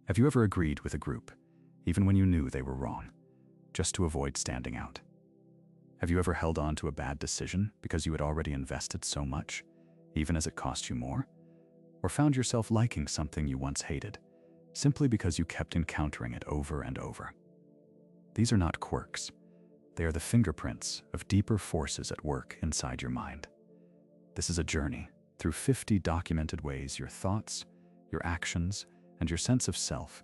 Have you ever agreed with a group, even when you knew they were wrong, just to avoid standing out? Have you ever held on to a bad decision because you had already invested so much, even as it cost you more? Or found yourself liking something you once hated, simply because you kept encountering it over and over? These are not quirks. They are the fingerprints of deeper forces at work inside your mind. This is a journey through 50 documented ways your thoughts, your actions, and your sense of self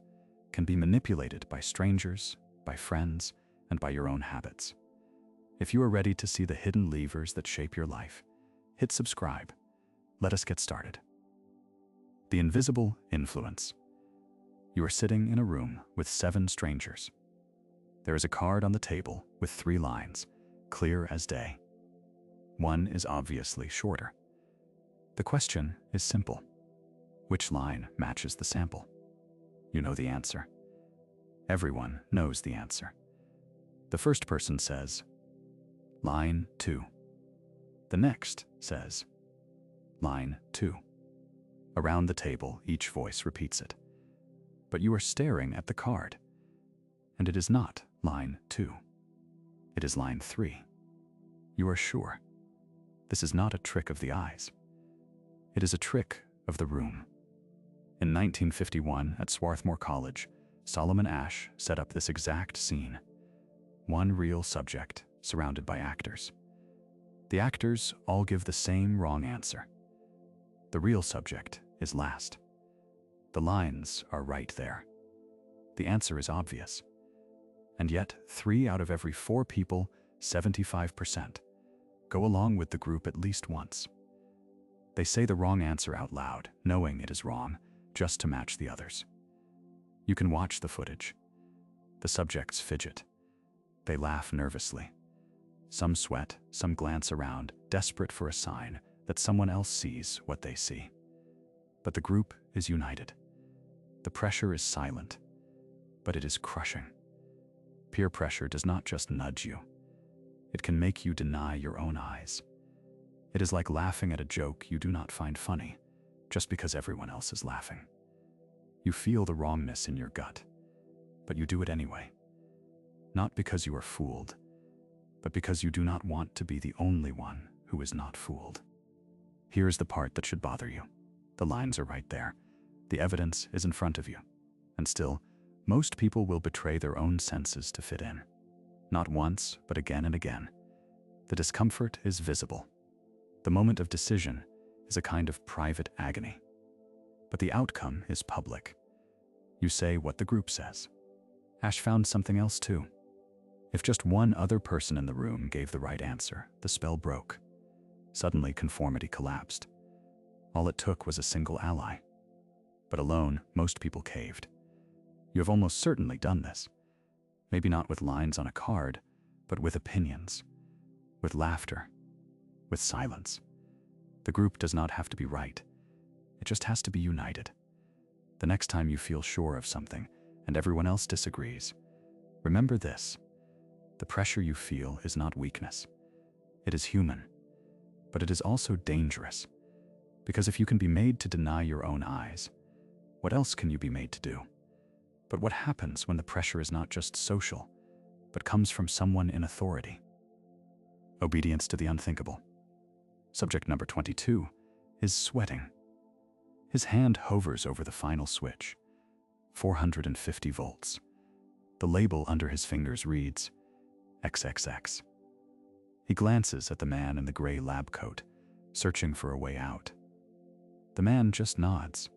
can be manipulated by strangers, by friends, and by your own habits. If you are ready to see the hidden levers that shape your life, hit subscribe. Let us get started. The invisible influence. You are sitting in a room with 7 strangers. There is a card on the table with 3 lines, clear as day. One is obviously shorter. The question is simple. Which line matches the sample? You know the answer. Everyone knows the answer. The first person says, line 2. The next says, line 2. Around the table, each voice repeats it. But you are staring at the card, and it is not line 2. It is line 3. You are sure. This is not a trick of the eyes. It is a trick of the room. In 1951, at Swarthmore College, Solomon Asch set up this exact scene. One real subject, surrounded by actors. The actors all give the same wrong answer. The real subject is last. The lines are right there. The answer is obvious. And yet, 3 out of every 4 people, 75%, go along with the group at least once. They say the wrong answer out loud, knowing it is wrong, just to match the others. You can watch the footage. The subjects fidget. They laugh nervously. Some sweat, some glance around, desperate for a sign that someone else sees what they see. But the group is united. The pressure is silent, but it is crushing. Peer pressure does not just nudge you. It can make you deny your own eyes. It is like laughing at a joke you do not find funny, just because everyone else is laughing. You feel the wrongness in your gut, but you do it anyway. Not because you are fooled, but because you do not want to be the only one who is not fooled. Here is the part that should bother you. The lines are right there. The evidence is in front of you. And still, most people will betray their own senses to fit in. Not once, but again and again. The discomfort is visible. The moment of decision is a kind of private agony. But the outcome is public. You say what the group says. Asch found something else too. If just one other person in the room gave the right answer, the spell broke. Suddenly, conformity collapsed. All it took was a single ally. But alone, most people caved. You have almost certainly done this. Maybe not with lines on a card, but with opinions, with laughter, with silence. The group does not have to be right. It just has to be united. The next time you feel sure of something and everyone else disagrees, remember this. The pressure you feel is not weakness. It is human, but it is also dangerous. Because if you can be made to deny your own eyes, what else can you be made to do? But what happens when the pressure is not just social, but comes from someone in authority? Obedience to the unthinkable. Subject number 22 is sweating. His hand hovers over the final switch, 450 volts. The label under his fingers reads, XXX. He glances at the man in the gray lab coat, searching for a way out. The man just nods.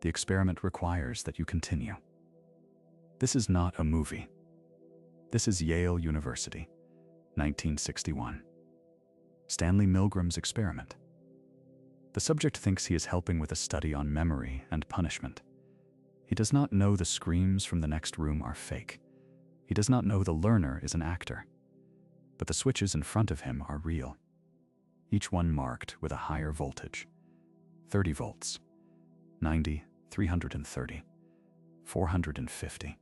The experiment requires that you continue. This is not a movie. This is Yale University, 1961. Stanley Milgram's experiment. The subject thinks he is helping with a study on memory and punishment. He does not know the screams from the next room are fake. He does not know the learner is an actor. But the switches in front of him are real. Each one marked with a higher voltage. 30 volts, 90, 330, 450.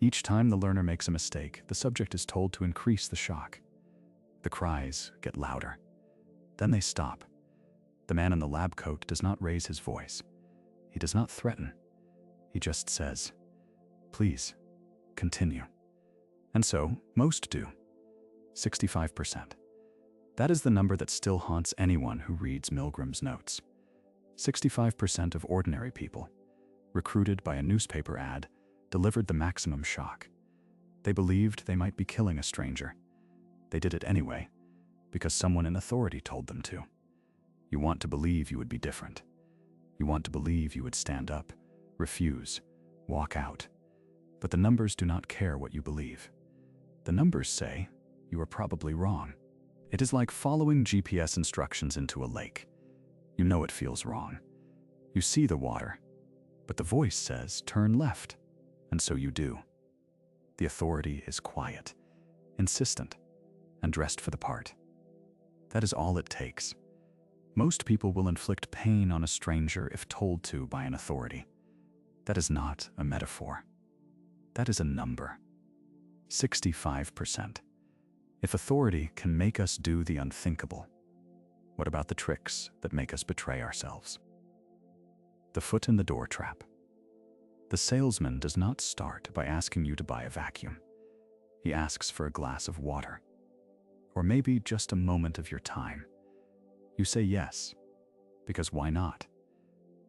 Each time the learner makes a mistake, the subject is told to increase the shock. The cries get louder. Then they stop. The man in the lab coat does not raise his voice. He does not threaten. He just says, "Please, continue." And so, most do. 65%. That is the number that still haunts anyone who reads Milgram's notes. 65% of ordinary people, recruited by a newspaper ad, delivered the maximum shock. They believed they might be killing a stranger. They did it anyway, because someone in authority told them to. You want to believe you would be different. You want to believe you would stand up, refuse, walk out. But the numbers do not care what you believe. The numbers say you are probably wrong. It is like following GPS instructions into a lake. You know it feels wrong. You see the water, but the voice says turn left, and so you do. The authority is quiet, insistent, and dressed for the part. That is all it takes. Most people will inflict pain on a stranger if told to by an authority. That is not a metaphor. That is a number. 65%. If authority can make us do the unthinkable, what about the tricks that make us betray ourselves? The foot in the door trap. The salesman does not start by asking you to buy a vacuum. He asks for a glass of water, or maybe just a moment of your time. You say yes, because why not?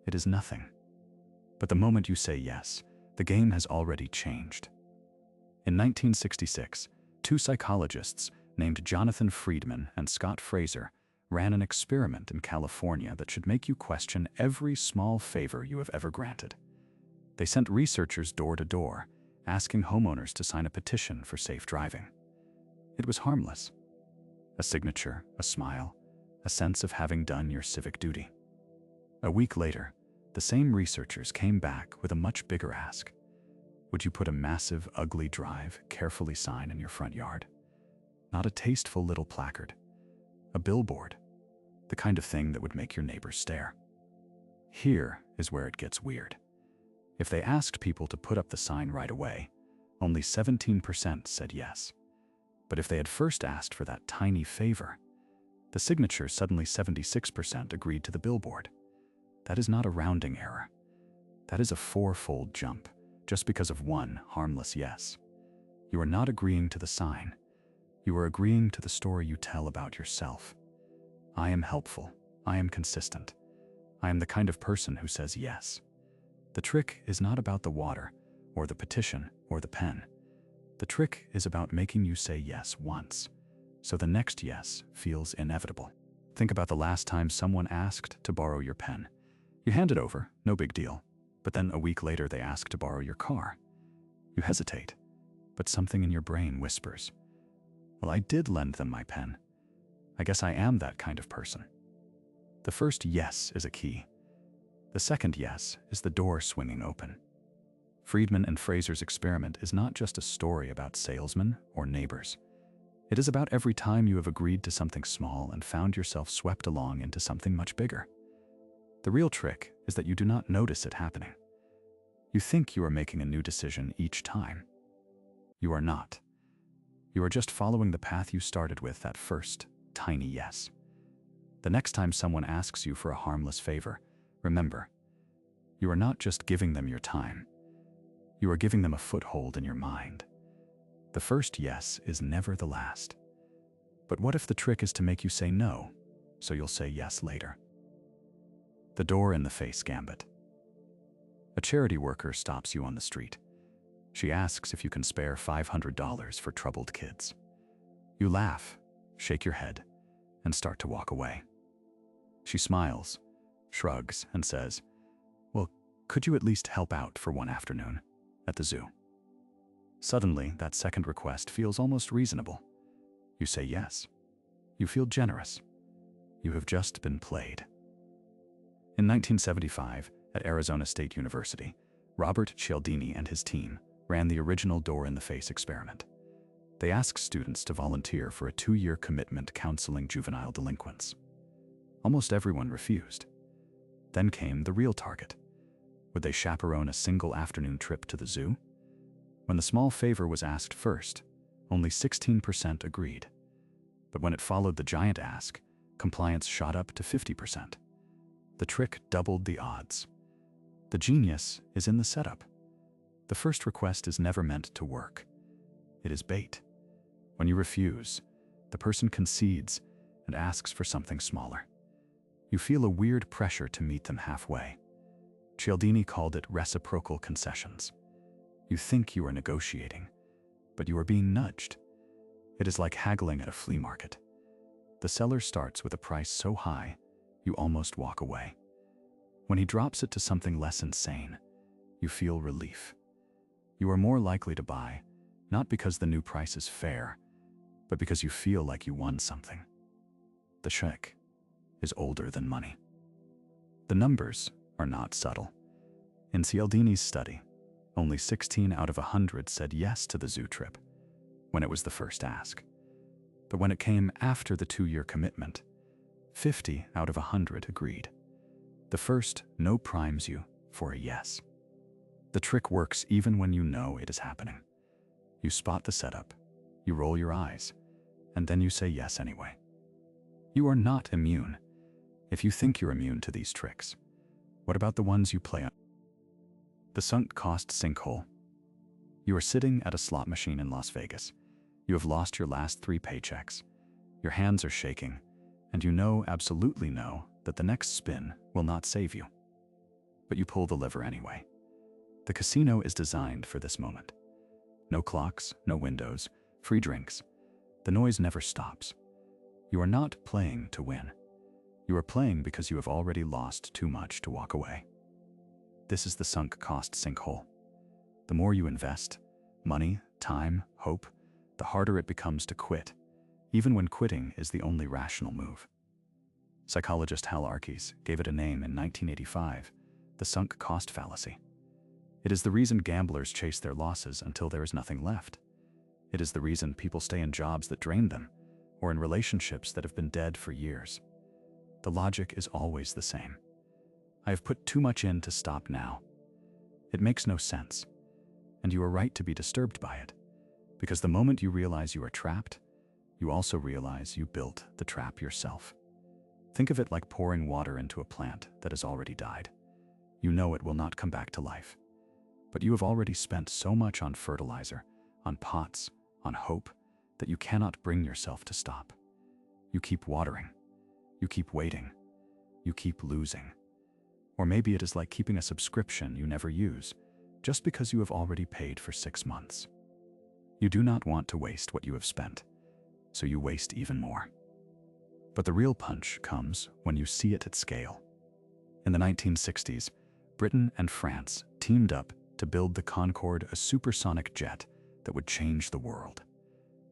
It is nothing. But the moment you say yes, the game has already changed. In 1966, two psychologists named Jonathan Friedman and Scott Fraser ran an experiment in California that should make you question every small favor you have ever granted. They sent researchers door to door, asking homeowners to sign a petition for safe driving. It was harmless. A signature, a smile, a sense of having done your civic duty. A week later, the same researchers came back with a much bigger ask. Would you put a massive, ugly drive, carefully sign in your front yard? Not a tasteful little placard. A billboard. The kind of thing that would make your neighbors stare. Here is where it gets weird. If they asked people to put up the sign right away, only 17% said yes. But if they had first asked for that tiny favor, the signature suddenly 76% agreed to the billboard. That is not a rounding error. That is a fourfold jump, just because of one harmless yes. You are not agreeing to the sign. You are agreeing to the story you tell about yourself. I am helpful. I am consistent. I am the kind of person who says yes. The trick is not about the water, or the petition, or the pen. The trick is about making you say yes once, so the next yes feels inevitable. Think about the last time someone asked to borrow your pen. You hand it over, no big deal. But then a week later they ask to borrow your car. You hesitate, but something in your brain whispers, well, I did lend them my pen. I guess I am that kind of person. The first yes is a key. The second yes is the door swinging open. Friedman and Fraser's experiment is not just a story about salesmen or neighbors. It is about every time you have agreed to something small and found yourself swept along into something much bigger. The real trick is that you do not notice it happening. You think you are making a new decision each time. You are not. You are just following the path you started with that first, tiny yes. The next time someone asks you for a harmless favor, remember, you are not just giving them your time. You are giving them a foothold in your mind. The first yes is never the last. But what if the trick is to make you say no, so you'll say yes later? The Door-in-the-Face Gambit. A charity worker stops you on the street. She asks if you can spare $500 for troubled kids. You laugh, shake your head, and start to walk away. She smiles, shrugs, and says, well, could you at least help out for one afternoon at the zoo? Suddenly, that second request feels almost reasonable. You say yes. You feel generous. You have just been played. In 1975, at Arizona State University, Robert Cialdini and his team ran the original Door-in-the-Face experiment. They asked students to volunteer for a 2-year commitment counseling juvenile delinquents. Almost everyone refused. Then came the real target. Would they chaperone a single afternoon trip to the zoo? When the small favor was asked first, only 16% agreed. But when it followed the giant ask, compliance shot up to 50%. The trick doubled the odds. The genius is in the setup. The first request is never meant to work. It is bait. When you refuse, the person concedes and asks for something smaller. You feel a weird pressure to meet them halfway. Cialdini called it reciprocal concessions. You think you are negotiating, but you are being nudged. It is like haggling at a flea market. The seller starts with a price so high, you almost walk away. When he drops it to something less insane, you feel relief. You are more likely to buy, not because the new price is fair, but because you feel like you won something. The check is older than money. The numbers are not subtle. In Cialdini's study, only 16 out of 100 said yes to the zoo trip when it was the first ask. But when it came after the 2-year commitment, 50 out of 100 agreed. The first no primes you for a yes. The trick works even when you know it is happening. You spot the setup, you roll your eyes, and then you say yes anyway. You are not immune. If you think you're immune to these tricks, what about the ones you play on? The sunk cost sinkhole. You are sitting at a slot machine in Las Vegas. You have lost your last 3 paychecks. Your hands are shaking, and you know, absolutely know, that the next spin will not save you. But you pull the lever anyway. The casino is designed for this moment. No clocks, no windows, free drinks. The noise never stops. You are not playing to win. You are playing because you have already lost too much to walk away. This is the sunk cost sinkhole. The more you invest, money, time, hope, the harder it becomes to quit, even when quitting is the only rational move. Psychologist Hal Arkes gave it a name in 1985, the sunk cost fallacy. It is the reason gamblers chase their losses until there is nothing left. It is the reason people stay in jobs that drain them, or in relationships that have been dead for years. The logic is always the same. I have put too much in to stop now. It makes no sense, and you are right to be disturbed by it, because the moment you realize you are trapped, you also realize you built the trap yourself. Think of it like pouring water into a plant that has already died. You know it will not come back to life, but you have already spent so much on fertilizer, on pots, on hope, that you cannot bring yourself to stop. You keep watering. You keep waiting. You keep losing. Or maybe it is like keeping a subscription you never use, just because you have already paid for 6 months. You do not want to waste what you have spent, so you waste even more. But the real punch comes when you see it at scale. In the 1960s, Britain and France teamed up to build the Concorde, a supersonic jet that would change the world.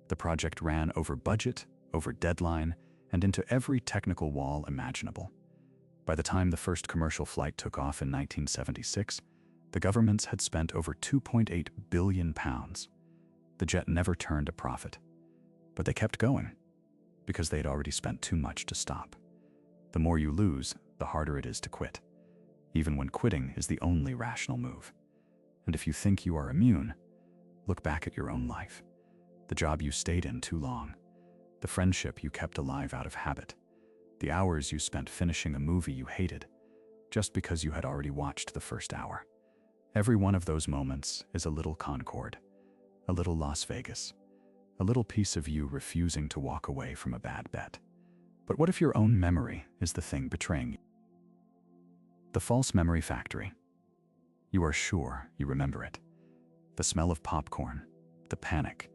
The project ran over budget, over deadline, and into every technical wall imaginable. By the time the first commercial flight took off in 1976, the governments had spent over £2.8 billion. The jet never turned a profit, but they kept going because they had already spent too much to stop. The more you lose, the harder it is to quit, even when quitting is the only rational move. And if you think you are immune, look back at your own life. The job you stayed in too long, the friendship you kept alive out of habit, the hours you spent finishing a movie you hated just because you had already watched the first hour. Every one of those moments is a little Concorde, a little Las Vegas, a little piece of you refusing to walk away from a bad bet. But what if your own memory is the thing betraying you? The false memory factory. You are sure you remember it. The smell of popcorn, the panic,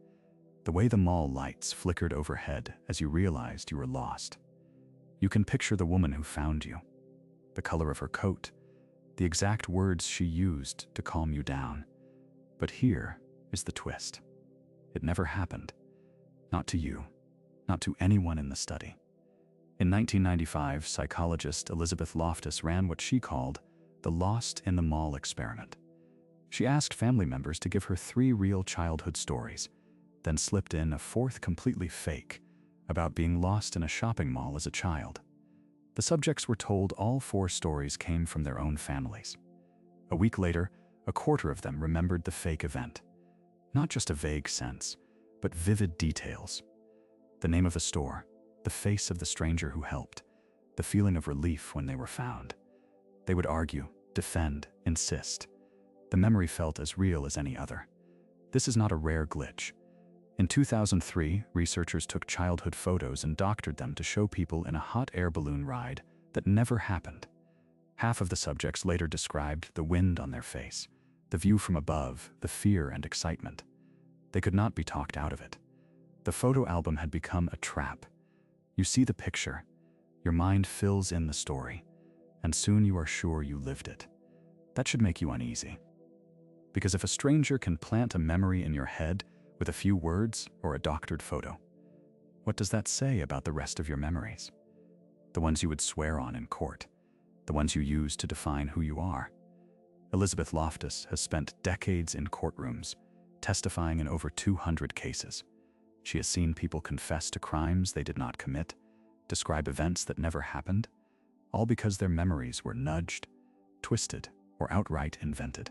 the way the mall lights flickered overhead as you realized you were lost. You can picture the woman who found you, the color of her coat, the exact words she used to calm you down. But here is the twist. It never happened. Not to you, not to anyone in the study. In 1995, psychologist Elizabeth Loftus ran what she called the Lost in the Mall experiment. She asked family members to give her 3 real childhood stories, then slipped in a 4th completely fake about being lost in a shopping mall as a child. The subjects were told all 4 stories came from their own families. A week later, a quarter of them remembered the fake event. Not just a vague sense, but vivid details. The name of the store, the face of the stranger who helped, the feeling of relief when they were found. They would argue, defend, insist. The memory felt as real as any other. This is not a rare glitch. In 2003, researchers took childhood photos and doctored them to show people in a hot air balloon ride that never happened. Half of the subjects later described the wind on their face, the view from above, the fear and excitement. They could not be talked out of it. The photo album had become a trap. You see the picture, your mind fills in the story, and soon you are sure you lived it. That should make you uneasy. Because if a stranger can plant a memory in your head with a few words or a doctored photo, what does that say about the rest of your memories? The ones you would swear on in court, the ones you use to define who you are. Elizabeth Loftus has spent decades in courtrooms, testifying in over 200 cases. She has seen people confess to crimes they did not commit, describe events that never happened, all because their memories were nudged, twisted, or outright invented.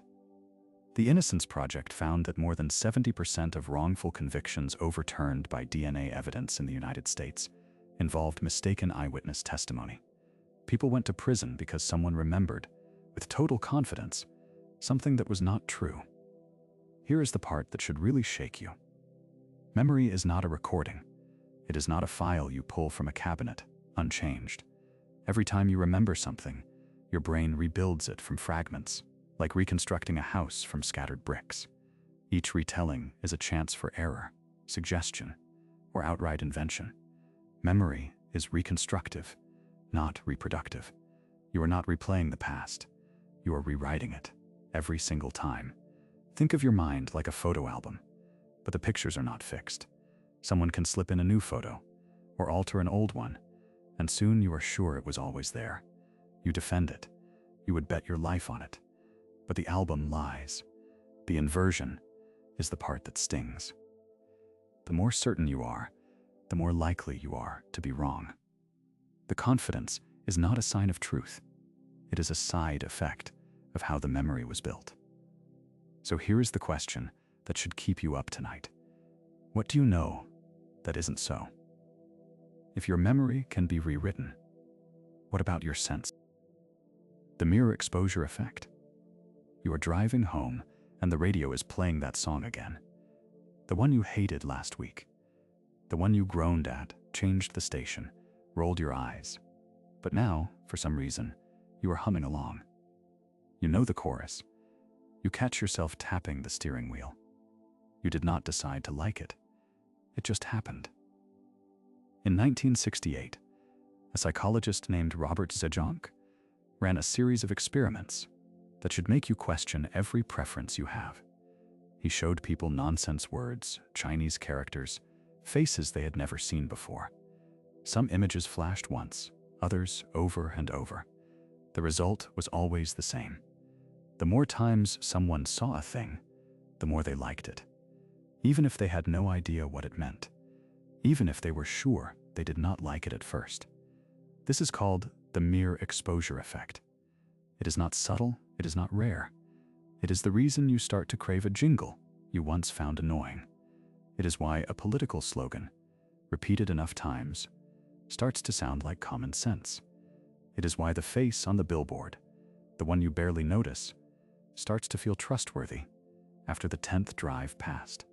The Innocence Project found that more than 70% of wrongful convictions overturned by DNA evidence in the United States involved mistaken eyewitness testimony. People went to prison because someone remembered, with total confidence, something that was not true. Here is the part that should really shake you. Memory is not a recording. It is not a file you pull from a cabinet, unchanged. Every time you remember something, your brain rebuilds it from fragments, like reconstructing a house from scattered bricks. Each retelling is a chance for error, suggestion, or outright invention. Memory is reconstructive, not reproductive. You are not replaying the past. You are rewriting it, every single time. Think of your mind like a photo album, but the pictures are not fixed. Someone can slip in a new photo, or alter an old one, and soon you are sure it was always there. You defend it. You would bet your life on it. But the album lies. The inversion is the part that stings. The more certain you are, the more likely you are to be wrong. The confidence is not a sign of truth. It is a side effect of how the memory was built. So here is the question that should keep you up tonight. What do you know that isn't so? If your memory can be rewritten, what about your sense? The mirror exposure effect. You are driving home and the radio is playing that song again. The one you hated last week. The one you groaned at, changed the station, rolled your eyes. But now, for some reason, you are humming along. You know the chorus. You catch yourself tapping the steering wheel. You did not decide to like it. It just happened. In 1968, a psychologist named Robert Zajonc ran a series of experiments that should make you question every preference you have. He showed people nonsense words, Chinese characters, faces they had never seen before. Some images flashed once, others over and over. The result was always the same. The more times someone saw a thing, the more they liked it, even if they had no idea what it meant, even if they were sure they did not like it at first. This is called the mere exposure effect. It is not subtle, it is not rare. It is the reason you start to crave a jingle you once found annoying. It is why a political slogan, repeated enough times, starts to sound like common sense. It is why the face on the billboard, the one you barely notice, starts to feel trustworthy after the 10th drive past.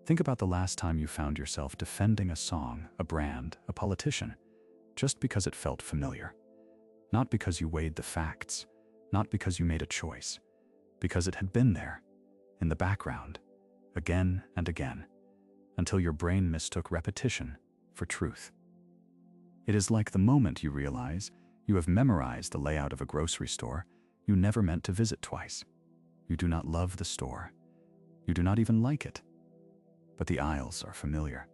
Think about the last time you found yourself defending a song, a brand, a politician, just because it felt familiar. Not because you weighed the facts, not because you made a choice, because it had been there, in the background, again and again, until your brain mistook repetition for truth. It is like the moment you realize you have memorized the layout of a grocery store you never meant to visit twice. You do not love the store. You do not even like it. But the aisles are familiar.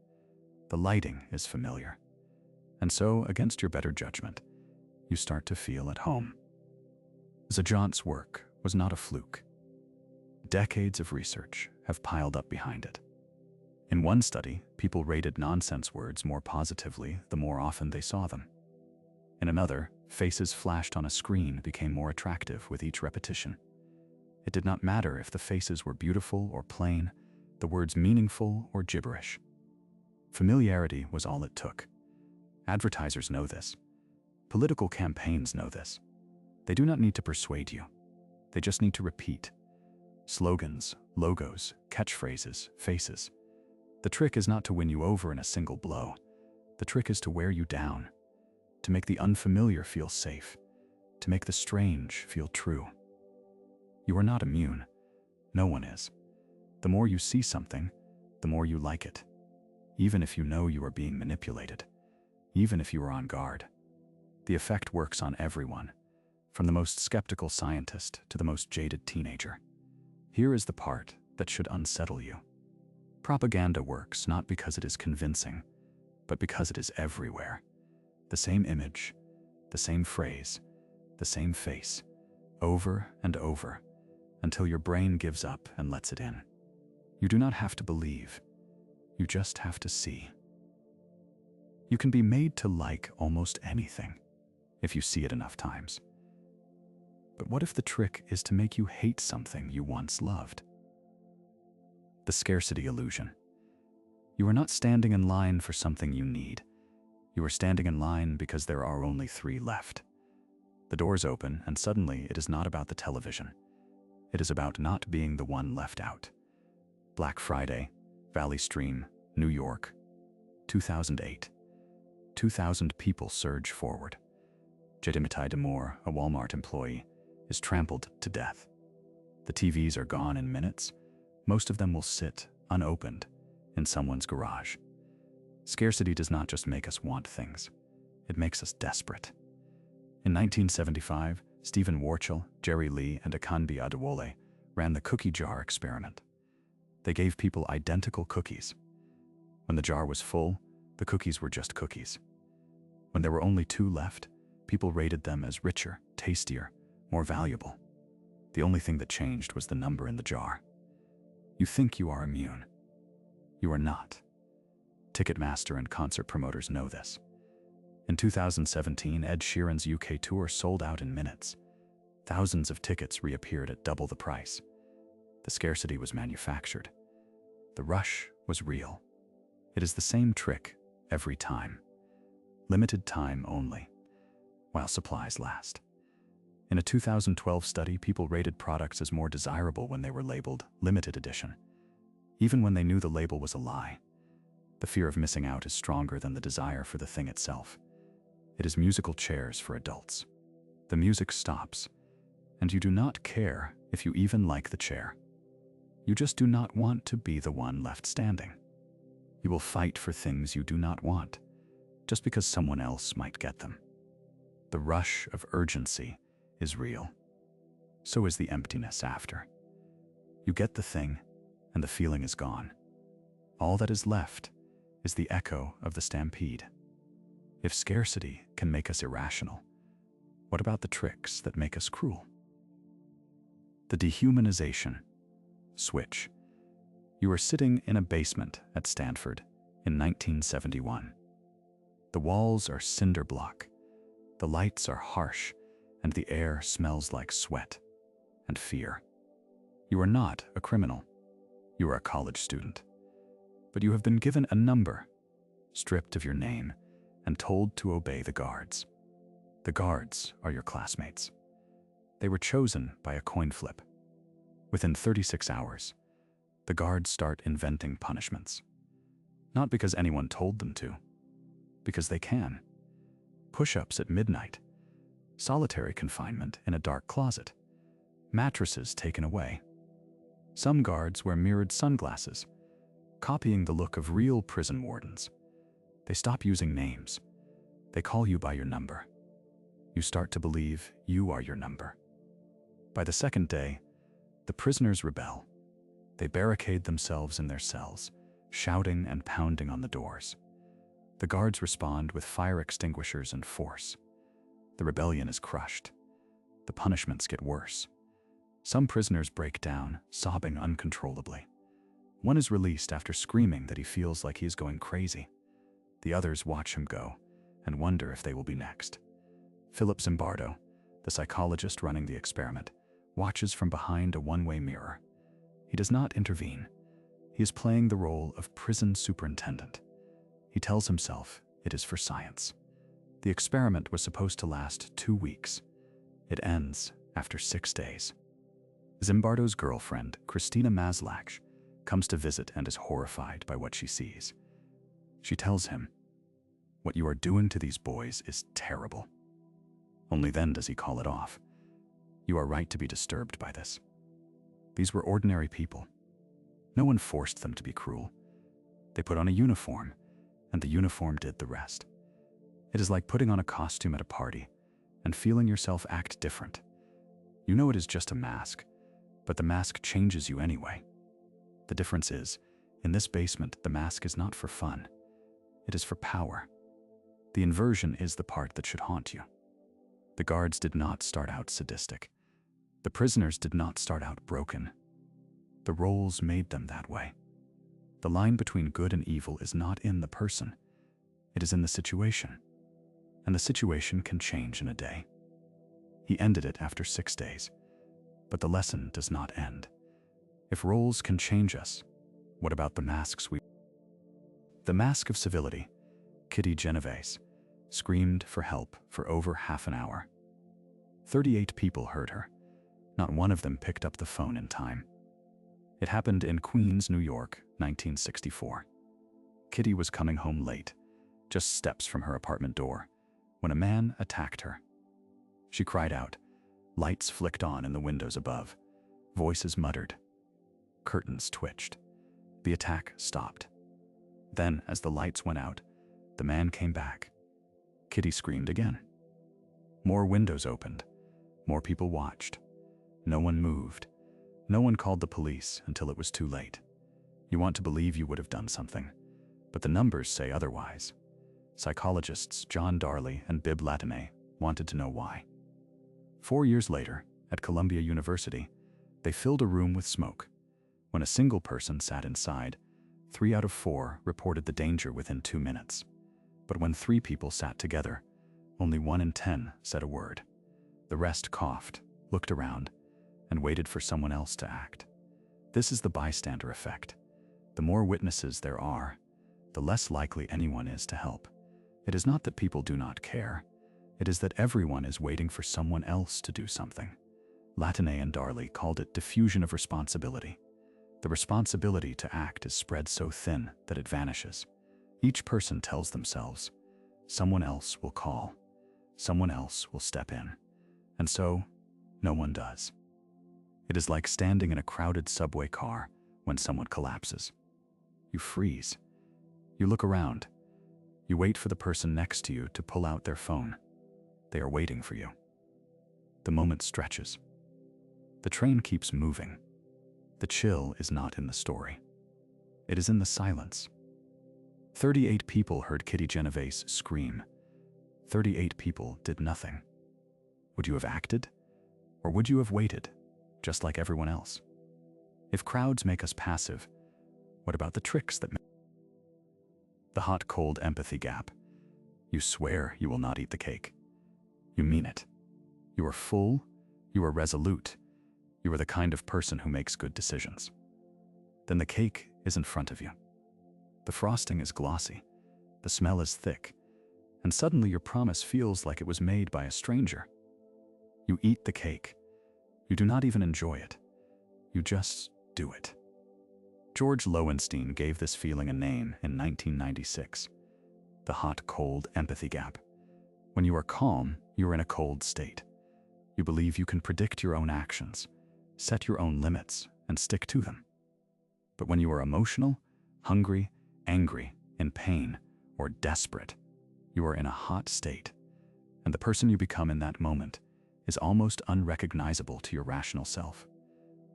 The lighting is familiar. And so, against your better judgment, you start to feel at home. Zajonc's work was not a fluke. Decades of research have piled up behind it. In one study, people rated nonsense words more positively the more often they saw them. In another, faces flashed on a screen became more attractive with each repetition. It did not matter if the faces were beautiful or plain, the words meaningful or gibberish. Familiarity was all it took. Advertisers know this. Political campaigns know this. They do not need to persuade you. They just need to repeat. Slogans, logos, catchphrases, faces. The trick is not to win you over in a single blow. The trick is to wear you down, to make the unfamiliar feel safe, to make the strange feel true. You are not immune. No one is. The more you see something, the more you like it, even if you know you are being manipulated, even if you are on guard. The effect works on everyone, from the most skeptical scientist to the most jaded teenager. Here is the part that should unsettle you. Propaganda works not because it is convincing, but because it is everywhere. The same image, the same phrase, the same face, over and over, until your brain gives up and lets it in. You do not have to believe. You just have to see. You can be made to like almost anything if you see it enough times. But what if the trick is to make you hate something you once loved? The scarcity illusion. You are not standing in line for something you need. You are standing in line because there are only 3 left. The doors open, and suddenly it is not about the television. It is about not being the one left out. Black Friday, Valley Stream, New York, 2008. 2,000 people surge forward. Jedimitai Demore, a Walmart employee, is trampled to death. The TVs are gone in minutes. Most of them will sit, unopened, in someone's garage. Scarcity does not just make us want things. It makes us desperate. In 1975, Stephen Warchel, Jerry Lee, and Akanbi Adewole ran the cookie jar experiment. They gave people identical cookies. When the jar was full, the cookies were just cookies. When there were only 2 left, people rated them as richer, tastier, more valuable. The only thing that changed was the number in the jar. You think you are immune. You are not. Ticketmaster and concert promoters know this. In 2017, Ed Sheeran's UK tour sold out in minutes. Thousands of tickets reappeared at double the price. The scarcity was manufactured. The rush was real. It is the same trick every time. Limited time only, while supplies last. In a 2012 study, people rated products as more desirable when they were labeled limited edition, even when they knew the label was a lie. The fear of missing out is stronger than the desire for the thing itself. It is musical chairs for adults. The music stops, and you do not care if you even like the chair. You just do not want to be the one left standing. You will fight for things you do not want, just because someone else might get them. The rush of urgency is real. So is the emptiness after. You get the thing, and the feeling is gone. All that is left is the echo of the stampede. If scarcity can make us irrational, what about the tricks that make us cruel? The Dehumanization Switch. You are sitting in a basement at Stanford in 1971. The walls are cinder block, the lights are harsh, and the air smells like sweat and fear. You are not a criminal. You are a college student. But you have been given a number, stripped of your name, and told to obey the guards. The guards are your classmates. They were chosen by a coin flip. Within 36 hours, the guards start inventing punishments. Not because anyone told them to, because they can. Push-ups at midnight, solitary confinement in a dark closet, mattresses taken away. Some guards wear mirrored sunglasses, copying the look of real prison wardens. They stop using names. They call you by your number. You start to believe you are your number. By the second day, the prisoners rebel. They barricade themselves in their cells, shouting and pounding on the doors. The guards respond with fire extinguishers and force. The rebellion is crushed. The punishments get worse. Some prisoners break down, sobbing uncontrollably. One is released after screaming that he feels like he is going crazy. The others watch him go and wonder if they will be next. Philip Zimbardo, the psychologist running the experiment, watches from behind a one-way mirror. He does not intervene. He is playing the role of prison superintendent. He tells himself it is for science. The experiment was supposed to last 2 weeks. It ends after 6 days. Zimbardo's girlfriend, Christina Maslach, comes to visit and is horrified by what she sees. She tells him, "What you are doing to these boys is terrible." Only then does he call it off. "You are right to be disturbed by this. These were ordinary people. No one forced them to be cruel. They put on a uniform, and the uniform did the rest. It is like putting on a costume at a party and feeling yourself act different. You know it is just a mask, but the mask changes you anyway. The difference is, in this basement, the mask is not for fun. It is for power. The inversion is the part that should haunt you. The guards did not start out sadistic. The prisoners did not start out broken. The roles made them that way. The line between good and evil is not in the person. It is in the situation. And the situation can change in a day." He ended it after 6 days. But the lesson does not end. If roles can change us, what about the masks we... The Mask of Civility, Kitty Genovese, screamed for help for over half an hour. 38 people heard her. Not one of them picked up the phone in time. It happened in Queens, New York, 1964. Kitty was coming home late, just steps from her apartment door, when a man attacked her. She cried out. Lights flicked on in the windows above. Voices muttered. Curtains twitched. The attack stopped. Then, as the lights went out, the man came back. Kitty screamed again. More windows opened. More people watched. No one moved. No one called the police until it was too late. You want to believe you would have done something, but the numbers say otherwise. Psychologists John Darley and Bibb Latané wanted to know why. 4 years later, at Columbia University, they filled a room with smoke. When a single person sat inside, 3 out of 4 reported the danger within 2 minutes. But when 3 people sat together, only 1 in 10 said a word. The rest coughed, looked around, and waited for someone else to act. This is the bystander effect. The more witnesses there are, the less likely anyone is to help. It is not that people do not care. It is that everyone is waiting for someone else to do something. Latané and Darley called it diffusion of responsibility. The responsibility to act is spread so thin that it vanishes. Each person tells themselves, someone else will call, someone else will step in. And so, no one does. It is like standing in a crowded subway car when someone collapses. You freeze. You look around. You wait for the person next to you to pull out their phone. They are waiting for you. The moment stretches. The train keeps moving. The chill is not in the story. It is in the silence. 38 people heard Kitty Genovese scream. 38 people did nothing. Would you have acted? Or would you have waited, just like everyone else? If crowds make us passive, what about the tricks that make... The hot-cold empathy gap. You swear you will not eat the cake. You mean it. You are full, you are resolute, you are the kind of person who makes good decisions. Then the cake is in front of you. The frosting is glossy, the smell is thick, and suddenly your promise feels like it was made by a stranger. You eat the cake. You do not even enjoy it. You just do it. George Lowenstein gave this feeling a name in 1996. The hot-cold empathy gap. When you are calm, you are in a cold state. You believe you can predict your own actions, set your own limits, and stick to them. But when you are emotional, hungry, angry, in pain, or desperate, you are in a hot state, and the person you become in that moment is almost unrecognizable to your rational self.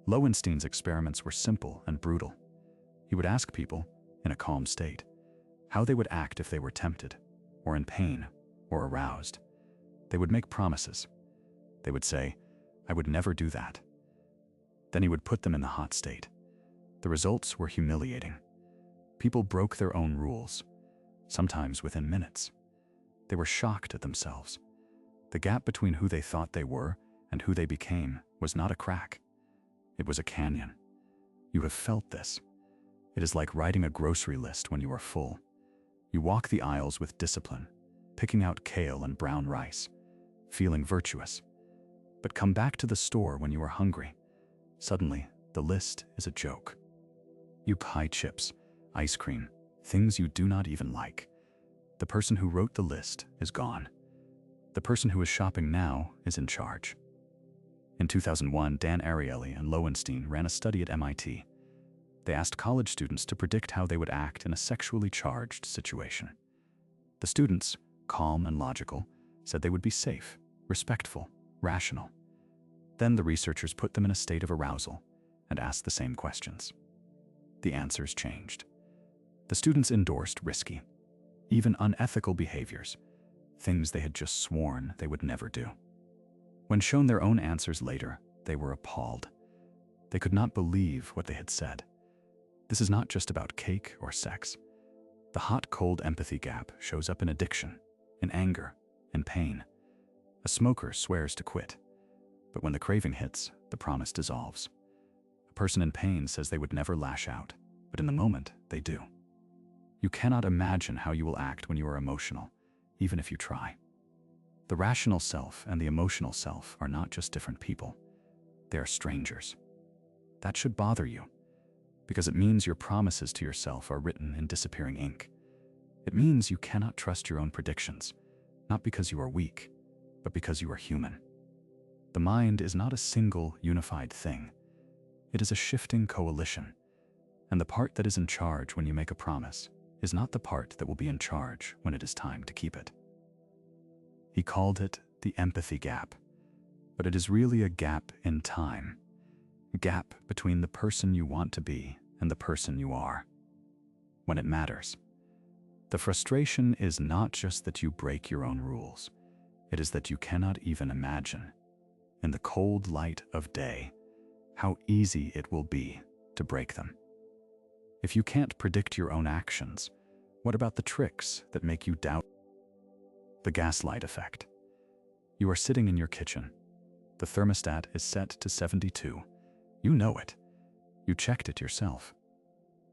Lowenstein's experiments were simple and brutal. He would ask people, in a calm state, how they would act if they were tempted, or in pain, or aroused. They would make promises. They would say, "I would never do that." Then he would put them in the hot state. The results were humiliating. People broke their own rules, sometimes within minutes. They were shocked at themselves. The gap between who they thought they were and who they became was not a crack. It was a canyon. You have felt this. It is like writing a grocery list when you are full. You walk the aisles with discipline, picking out kale and brown rice, feeling virtuous. But come back to the store when you are hungry. Suddenly, the list is a joke. You buy chips, ice cream, things you do not even like. The person who wrote the list is gone. The person who is shopping now is in charge. In 2001, Dan Ariely and Lowenstein ran a study at MIT. They asked college students to predict how they would act in a sexually charged situation. The students, calm and logical, said they would be safe, respectful, rational. Then the researchers put them in a state of arousal and asked the same questions. The answers changed. The students endorsed risky, even unethical behaviors, things they had just sworn they would never do. When shown their own answers later, they were appalled. They could not believe what they had said. This is not just about cake or sex. The hot-cold empathy gap shows up in addiction, in anger, in pain. A smoker swears to quit, but when the craving hits, the promise dissolves. A person in pain says they would never lash out, but in the moment, they do. You cannot imagine how you will act when you are emotional, even if you try. The rational self and the emotional self are not just different people. They are strangers. That should bother you, because it means your promises to yourself are written in disappearing ink. It means you cannot trust your own predictions, not because you are weak, but because you are human. The mind is not a single, unified thing. It is a shifting coalition, and the part that is in charge when you make a promise is not the part that will be in charge when it is time to keep it. He called it the empathy gap, but it is really a gap in time, a gap between the person you want to be and the person you are, when it matters. The frustration is not just that you break your own rules, it is that you cannot even imagine, in the cold light of day, how easy it will be to break them. If you can't predict your own actions, what about the tricks that make you doubt? The Gaslight Effect. You are sitting in your kitchen. The thermostat is set to 72. You know it. You checked it yourself.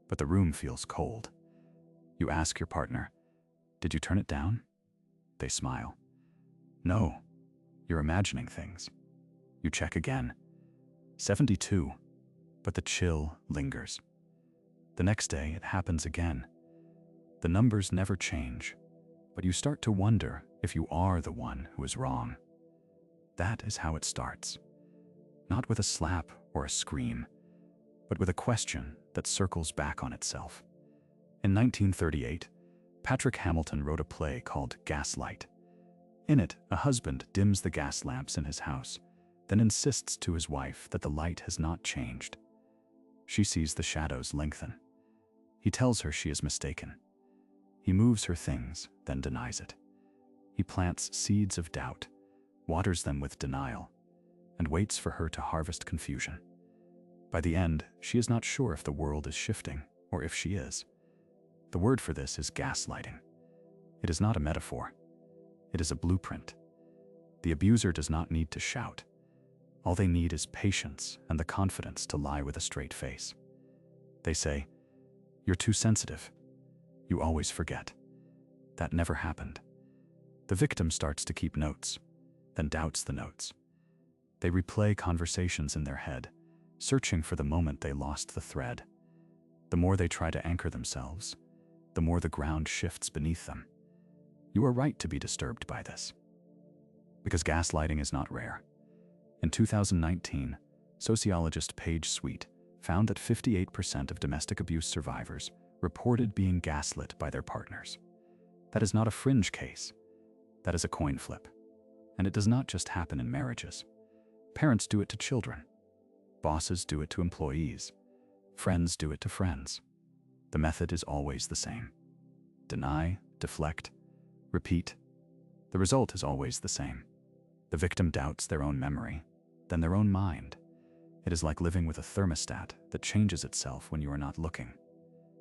But the room feels cold. You ask your partner, "Did you turn it down?" They smile. "No, you're imagining things." You check again. 72, but the chill lingers. The next day, it happens again. The numbers never change, but you start to wonder if you are the one who is wrong. That is how it starts. Not with a slap or a scream, but with a question that circles back on itself. In 1938, Patrick Hamilton wrote a play called Gaslight. In it, a husband dims the gas lamps in his house, then insists to his wife that the light has not changed. She sees the shadows lengthen. He tells her she is mistaken. He moves her things, then denies it. He plants seeds of doubt, waters them with denial, and waits for her to harvest confusion. By the end, she is not sure if the world is shifting or if she is. The word for this is gaslighting. It is not a metaphor. It is a blueprint. The abuser does not need to shout. All they need is patience and the confidence to lie with a straight face. They say, "You're too sensitive. You always forget. That never happened." The victim starts to keep notes, then doubts the notes. They replay conversations in their head, searching for the moment they lost the thread. The more they try to anchor themselves, the more the ground shifts beneath them. You are right to be disturbed by this, because gaslighting is not rare. In 2019, sociologist Paige Sweet found that 58% of domestic abuse survivors reported being gaslit by their partners. That is not a fringe case. That is a coin flip. And it does not just happen in marriages. Parents do it to children. Bosses do it to employees. Friends do it to friends. The method is always the same. Deny, deflect, repeat. The result is always the same. The victim doubts their own memory, then their own mind. It is like living with a thermostat that changes itself when you are not looking.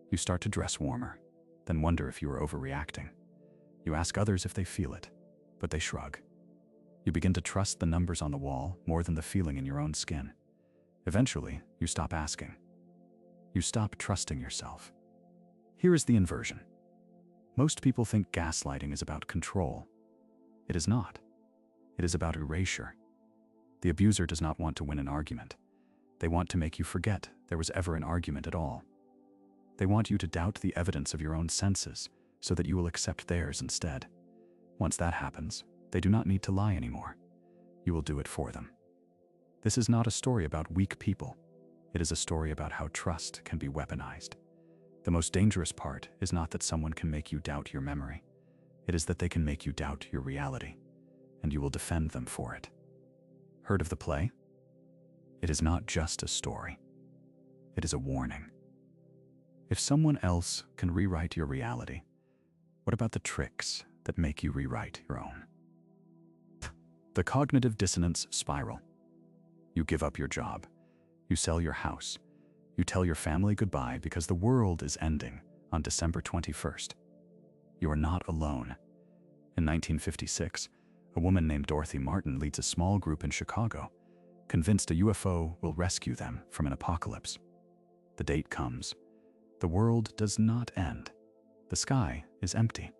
You start to dress warmer, then wonder if you are overreacting. You ask others if they feel it, but they shrug. You begin to trust the numbers on the wall more than the feeling in your own skin. Eventually, you stop asking. You stop trusting yourself. Here is the inversion. Most people think gaslighting is about control. It is not. It is about erasure. The abuser does not want to win an argument. They want to make you forget there was ever an argument at all. They want you to doubt the evidence of your own senses so that you will accept theirs instead. Once that happens, they do not need to lie anymore. You will do it for them. This is not a story about weak people. It is a story about how trust can be weaponized. The most dangerous part is not that someone can make you doubt your memory. It is that they can make you doubt your reality, and you will defend them for it. Heard of the play? It is not just a story. It is a warning. If someone else can rewrite your reality, what about the tricks that make you rewrite your own? The cognitive dissonance spiral. You give up your job. You sell your house. You tell your family goodbye because the world is ending on December 21st. You are not alone. In 1956, a woman named Dorothy Martin leads a small group in Chicago, convinced a UFO will rescue them from an apocalypse. The date comes. The world does not end. The sky is empty.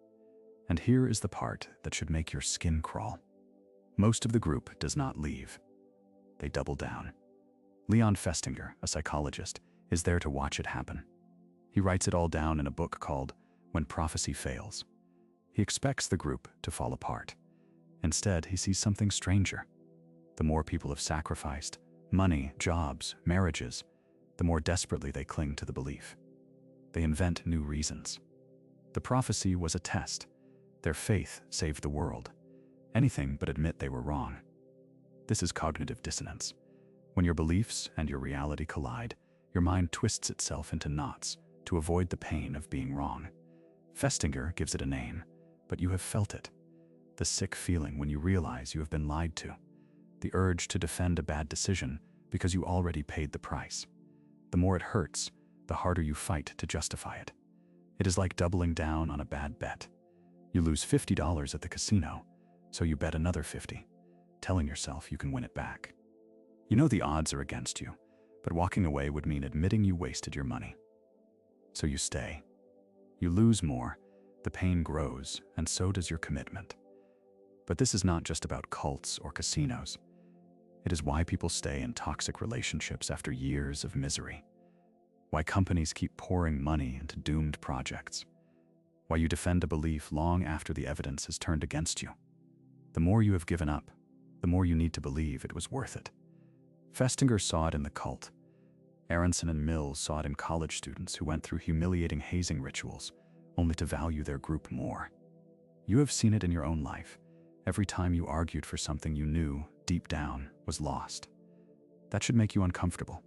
And here is the part that should make your skin crawl. Most of the group does not leave. They double down. Leon Festinger, a psychologist, is there to watch it happen. He writes it all down in a book called When Prophecy Fails. He expects the group to fall apart. Instead, he sees something stranger. The more people have sacrificed, money, jobs, marriages, the more desperately they cling to the belief. They invent new reasons. The prophecy was a test. Their faith saved the world. Anything but admit they were wrong. This is cognitive dissonance. When your beliefs and your reality collide, your mind twists itself into knots to avoid the pain of being wrong. Festinger gives it a name, but you have felt it. The sick feeling when you realize you have been lied to. The urge to defend a bad decision because you already paid the price. The more it hurts, the harder you fight to justify it. It is like doubling down on a bad bet. You lose $50 at the casino, so you bet another $50, telling yourself you can win it back. You know the odds are against you, but walking away would mean admitting you wasted your money. So you stay. You lose more, the pain grows, and so does your commitment. But this is not just about cults or casinos. It is why people stay in toxic relationships after years of misery. Why companies keep pouring money into doomed projects. Why you defend a belief long after the evidence has turned against you. The more you have given up, the more you need to believe it was worth it. Festinger saw it in the cult. Aronson and Mills saw it in college students who went through humiliating hazing rituals only to value their group more. You have seen it in your own life, every time you argued for something you knew, deep down, was lost. That should make you uncomfortable,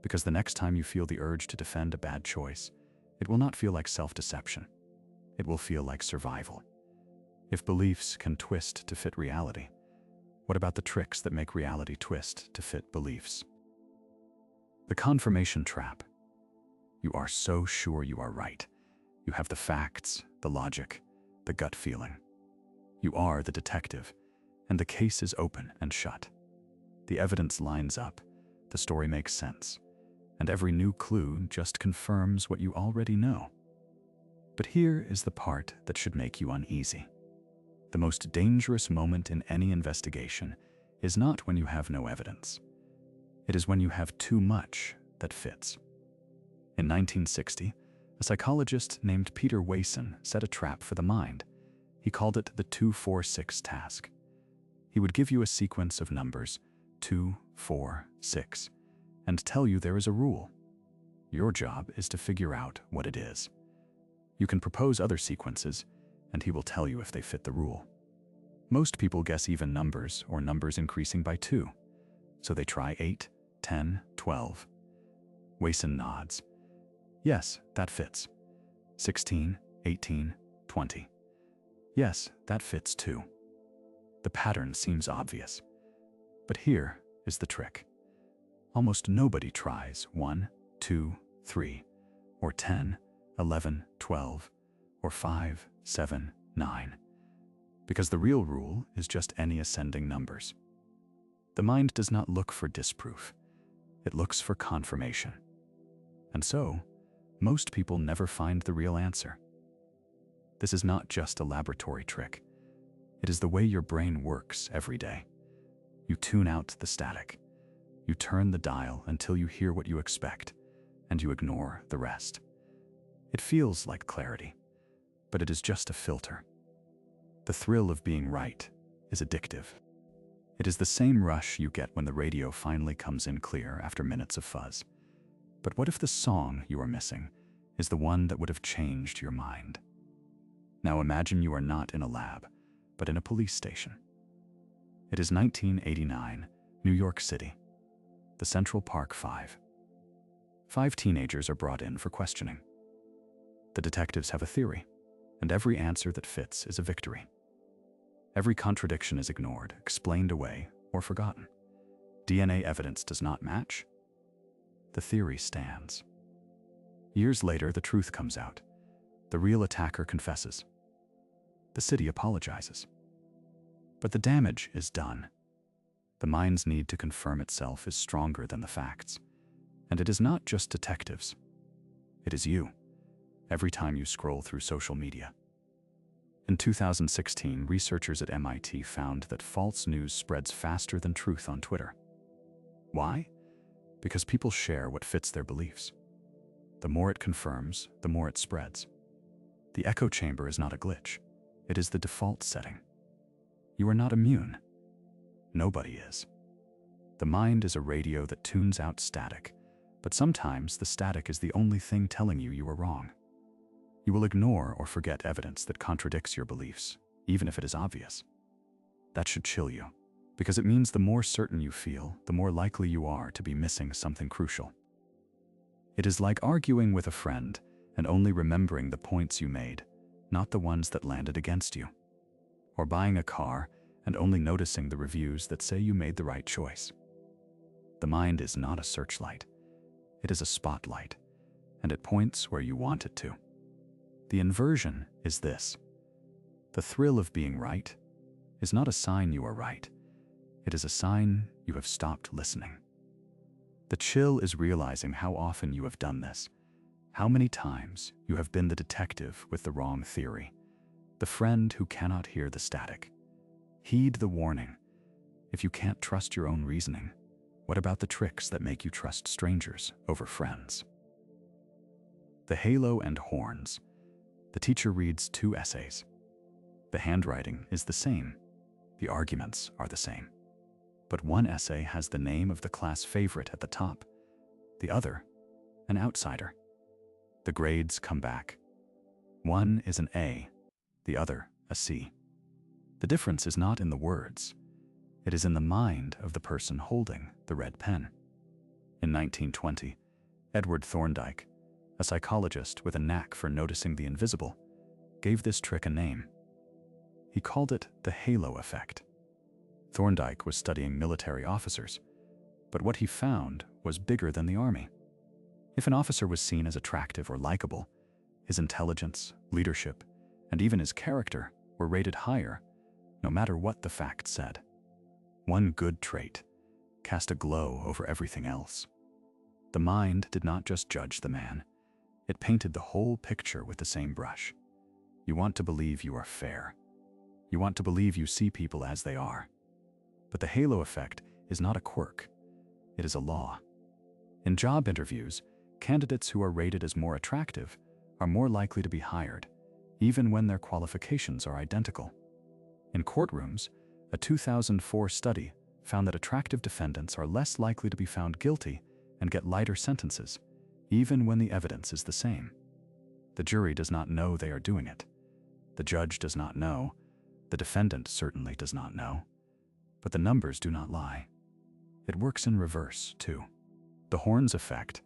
because the next time you feel the urge to defend a bad choice, it will not feel like self-deception. It will feel like survival. If beliefs can twist to fit reality, what about the tricks that make reality twist to fit beliefs? The confirmation trap. You are so sure you are right. You have the facts, the logic, the gut feeling. You are the detective, and the case is open and shut. The evidence lines up, the story makes sense, and every new clue just confirms what you already know. But here is the part that should make you uneasy. The most dangerous moment in any investigation is not when you have no evidence. It is when you have too much that fits. In 1960, a psychologist named Peter Wason set a trap for the mind. He called it the 2-4-6 task. He would give you a sequence of numbers, 2, 4, 6, and tell you there is a rule. Your job is to figure out what it is. You can propose other sequences, and he will tell you if they fit the rule. Most people guess even numbers or numbers increasing by 2, so they try 8, 10, 12. Wason nods. Yes, that fits. 16, 18, 20. Yes, that fits too. The pattern seems obvious. But here is the trick. Almost nobody tries 1, 2, 3, or 10, 11, 12, or 5, 7, 9. Because the real rule is just any ascending numbers. The mind does not look for disproof. It looks for confirmation. And so, most people never find the real answer. This is not just a laboratory trick. It is the way your brain works every day. You tune out the static. You turn the dial until you hear what you expect, and you ignore the rest. It feels like clarity, but it is just a filter. The thrill of being right is addictive. It is the same rush you get when the radio finally comes in clear after minutes of fuzz. But what if the song you are missing is the one that would have changed your mind? Now imagine you are not in a lab, but in a police station. It is 1989, New York City. The Central Park Five. 5 teenagers are brought in for questioning. The detectives have a theory, and every answer that fits is a victory. Every contradiction is ignored, explained away, or forgotten. DNA evidence does not match. The theory stands. Years later, the truth comes out. The real attacker confesses. The city apologizes. But the damage is done. The mind's need to confirm itself is stronger than the facts. And it is not just detectives. It is you, every time you scroll through social media. In 2016, researchers at MIT found that false news spreads faster than truth on Twitter. Why? Because people share what fits their beliefs. The more it confirms, the more it spreads. The echo chamber is not a glitch. It is the default setting. You are not immune. Nobody is. The mind is a radio that tunes out static, but sometimes the static is the only thing telling you are wrong. You will ignore or forget evidence that contradicts your beliefs, even if it is obvious. That should chill you, because it means the more certain you feel, the more likely you are to be missing something crucial. It is like arguing with a friend and only remembering the points you made, not the ones that landed against you. Or buying a car and only noticing the reviews that say you made the right choice. The mind is not a searchlight. It is a spotlight, and it points where you want it to. The inversion is this. The thrill of being right is not a sign you are right. It is a sign you have stopped listening. The chill is realizing how often you have done this, how many times you have been the detective with the wrong theory, the friend who cannot hear the static. Heed the warning. If you can't trust your own reasoning, what about the tricks that make you trust strangers over friends? The halo and horns. The teacher reads 2 essays. The handwriting is the same. The arguments are the same. But one essay has the name of the class favorite at the top. The other, an outsider. The grades come back. One is an A, the other a C. The difference is not in the words. It is in the mind of the person holding the red pen. In 1920, Edward Thorndike, a psychologist with a knack for noticing the invisible, gave this trick a name. He called it the halo effect. Thorndike was studying military officers, but what he found was bigger than the army. If an officer was seen as attractive or likable, his intelligence, leadership, and even his character were rated higher, no matter what the facts said. One good trait cast a glow over everything else. The mind did not just judge the man. It painted the whole picture with the same brush. You want to believe you are fair. You want to believe you see people as they are. But the halo effect is not a quirk. It is a law. In job interviews, candidates who are rated as more attractive are more likely to be hired, even when their qualifications are identical. In courtrooms, a 2004 study found that attractive defendants are less likely to be found guilty and get lighter sentences, even when the evidence is the same. The jury does not know they are doing it. The judge does not know. The defendant certainly does not know. But the numbers do not lie. It works in reverse, too. The horns effect.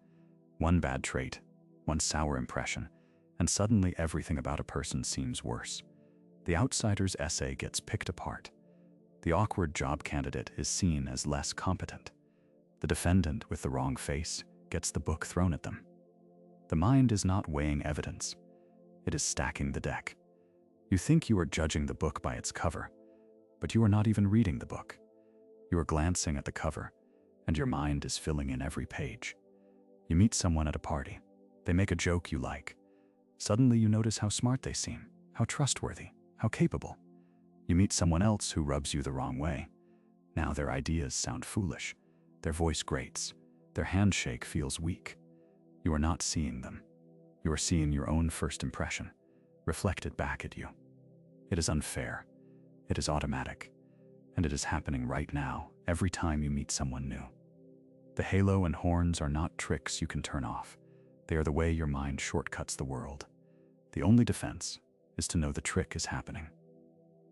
One bad trait, one sour impression, and suddenly everything about a person seems worse. The outsider's essay gets picked apart. The awkward job candidate is seen as less competent. The defendant with the wrong face gets the book thrown at them. The mind is not weighing evidence. It is stacking the deck. You think you are judging the book by its cover, but you are not even reading the book. You are glancing at the cover, and your mind is filling in every page. You meet someone at a party. They make a joke you like. Suddenly you notice how smart they seem, how trustworthy, how capable. You meet someone else who rubs you the wrong way. Now their ideas sound foolish. Their voice grates. Their handshake feels weak. You are not seeing them. You are seeing your own first impression, reflected back at you. It is unfair. It is automatic. And it is happening right now, every time you meet someone new. The halo and horns are not tricks you can turn off. They are the way your mind shortcuts the world. The only defense is to know the trick is happening.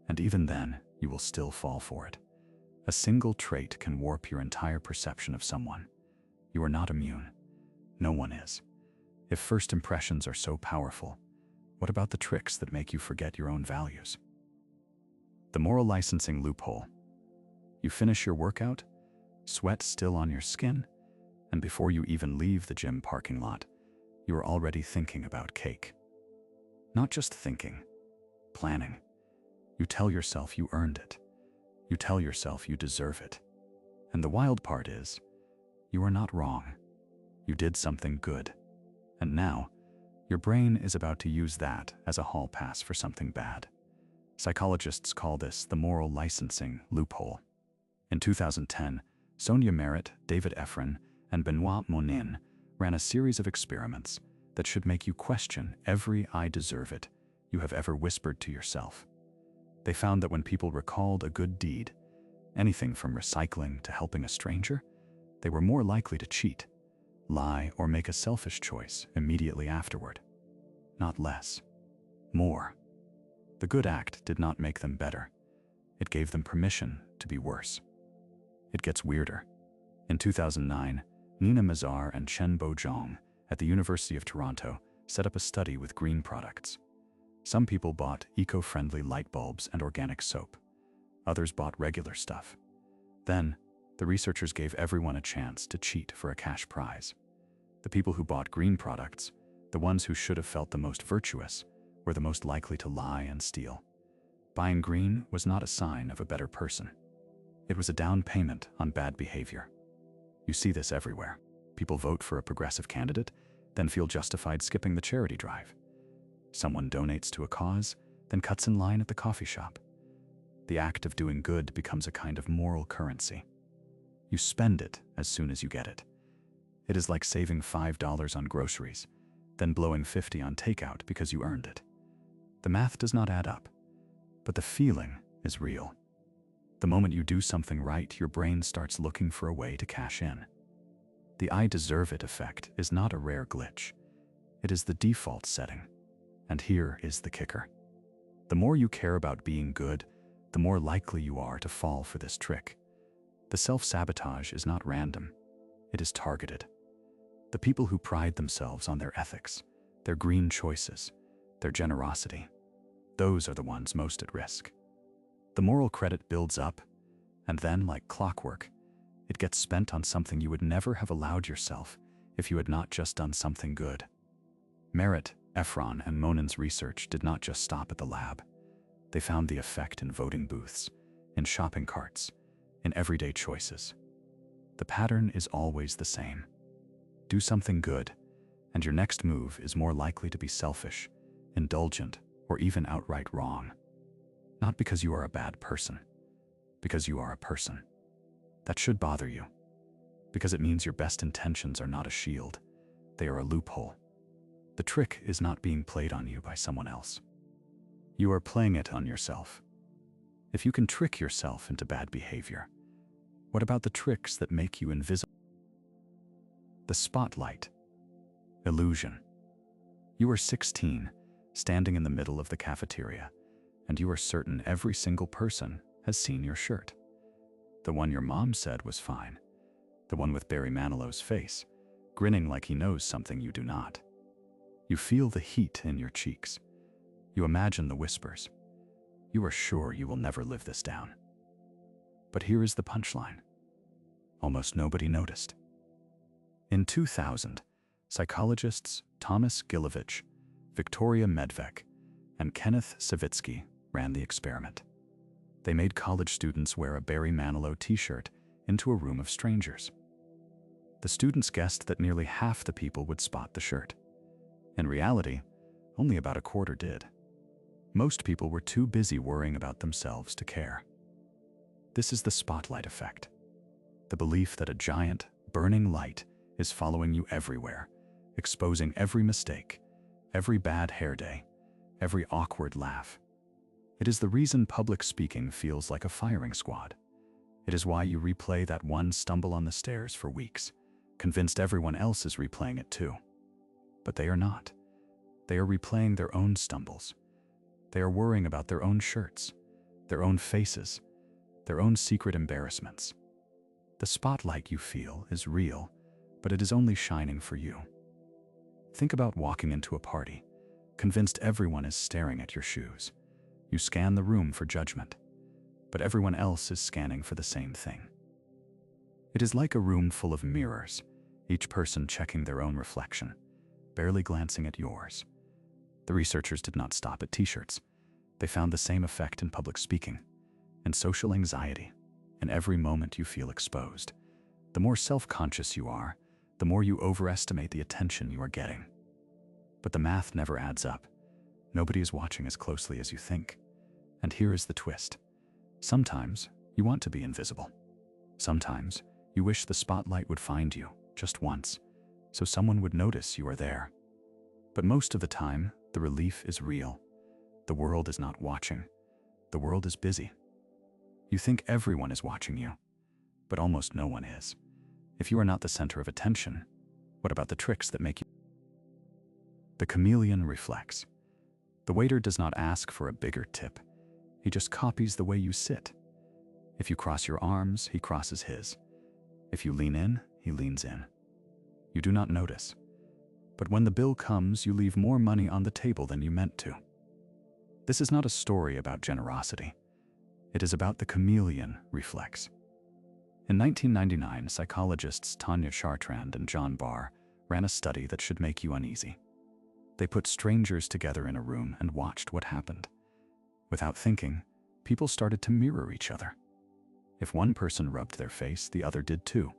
And even then, you will still fall for it. A single trait can warp your entire perception of someone. You are not immune. No one is. If first impressions are so powerful, what about the tricks that make you forget your own values? The moral licensing loophole. You finish your workout, sweat still on your skin, and before you even leave the gym parking lot, you are already thinking about cake. Not just thinking, planning. You tell yourself you earned it. You tell yourself you deserve it. And the wild part is, you are not wrong. You did something good. And now, your brain is about to use that as a hall pass for something bad. Psychologists call this the moral licensing loophole. In 2010, Sonia Merritt, David Efron, and Benoit Monin ran a series of experiments that should make you question every "I deserve it" you have ever whispered to yourself. They found that when people recalled a good deed, anything from recycling to helping a stranger, they were more likely to cheat, lie, or make a selfish choice immediately afterward. Not less. More. The good act did not make them better. It gave them permission to be worse. It gets weirder. In 2009, Nina Mazar and Chen Bo-Zhong at the University of Toronto set up a study with green products. Some people bought eco-friendly light bulbs and organic soap. Others bought regular stuff. Then, the researchers gave everyone a chance to cheat for a cash prize. The people who bought green products, the ones who should have felt the most virtuous, were the most likely to lie and steal. Buying green was not a sign of a better person. It was a down payment on bad behavior. You see this everywhere. People vote for a progressive candidate, then feel justified skipping the charity drive. Someone donates to a cause, then cuts in line at the coffee shop. The act of doing good becomes a kind of moral currency. You spend it as soon as you get it. It is like saving $5 on groceries, then blowing $50 on takeout because you earned it. The math does not add up, but the feeling is real. The moment you do something right, your brain starts looking for a way to cash in. The "I deserve it" effect is not a rare glitch. It is the default setting. And here is the kicker. The more you care about being good, the more likely you are to fall for this trick. The self-sabotage is not random. It is targeted. The people who pride themselves on their ethics, their green choices, their generosity, those are the ones most at risk. The moral credit builds up, and then, like clockwork, it gets spent on something you would never have allowed yourself if you had not just done something good. Merritt, Efron, and Monin's research did not just stop at the lab. They found the effect in voting booths, in shopping carts, in everyday choices. The pattern is always the same. Do something good, and your next move is more likely to be selfish, indulgent, or even outright wrong. Not because you are a bad person, because you are a person. That should bother you, because it means your best intentions are not a shield, they are a loophole. The trick is not being played on you by someone else. You are playing it on yourself. If you can trick yourself into bad behavior, what about the tricks that make you invisible? The spotlight. Illusion. You are 16, standing in the middle of the cafeteria, and you are certain every single person has seen your shirt. The one your mom said was fine. The one with Barry Manilow's face, grinning like he knows something you do not. You feel the heat in your cheeks. You imagine the whispers. You are sure you will never live this down. But here is the punchline. Almost nobody noticed. In 2000, psychologists Thomas Gilovich, Victoria Medvec, and Kenneth Savitsky ran the experiment. They made college students wear a Barry Manilow t-shirt into a room of strangers. The students guessed that nearly half the people would spot the shirt. In reality, only about a quarter did. Most people were too busy worrying about themselves to care. This is the spotlight effect. The belief that a giant, burning light is following you everywhere, exposing every mistake, every bad hair day, every awkward laugh. It is the reason public speaking feels like a firing squad. It is why you replay that one stumble on the stairs for weeks, convinced everyone else is replaying it too. But they are not. They are replaying their own stumbles. They are worrying about their own shirts, their own faces, their own secret embarrassments. The spotlight you feel is real, but it is only shining for you. Think about walking into a party, convinced everyone is staring at your shoes. You scan the room for judgment, but everyone else is scanning for the same thing. It is like a room full of mirrors, each person checking their own reflection, barely glancing at yours. The researchers did not stop at t-shirts. They found the same effect in public speaking, in social anxiety, in every moment you feel exposed. The more self-conscious you are, the more you overestimate the attention you are getting. But the math never adds up. Nobody is watching as closely as you think. And here is the twist. Sometimes you want to be invisible. Sometimes you wish the spotlight would find you just once, so someone would notice you are there. But most of the time, the relief is real. The world is not watching. The world is busy. You think everyone is watching you, but almost no one is. If you are not the center of attention, what about the tricks that make you? The Chameleon Reflex. The waiter does not ask for a bigger tip. He just copies the way you sit. If you cross your arms, he crosses his. If you lean in, he leans in. You do not notice. But when the bill comes, you leave more money on the table than you meant to. This is not a story about generosity. It is about the Chameleon Reflex. In 1999, psychologists Tanya Chartrand and John Barr ran a study that should make you uneasy. They put strangers together in a room and watched what happened. Without thinking, people started to mirror each other. If one person rubbed their face, the other did too.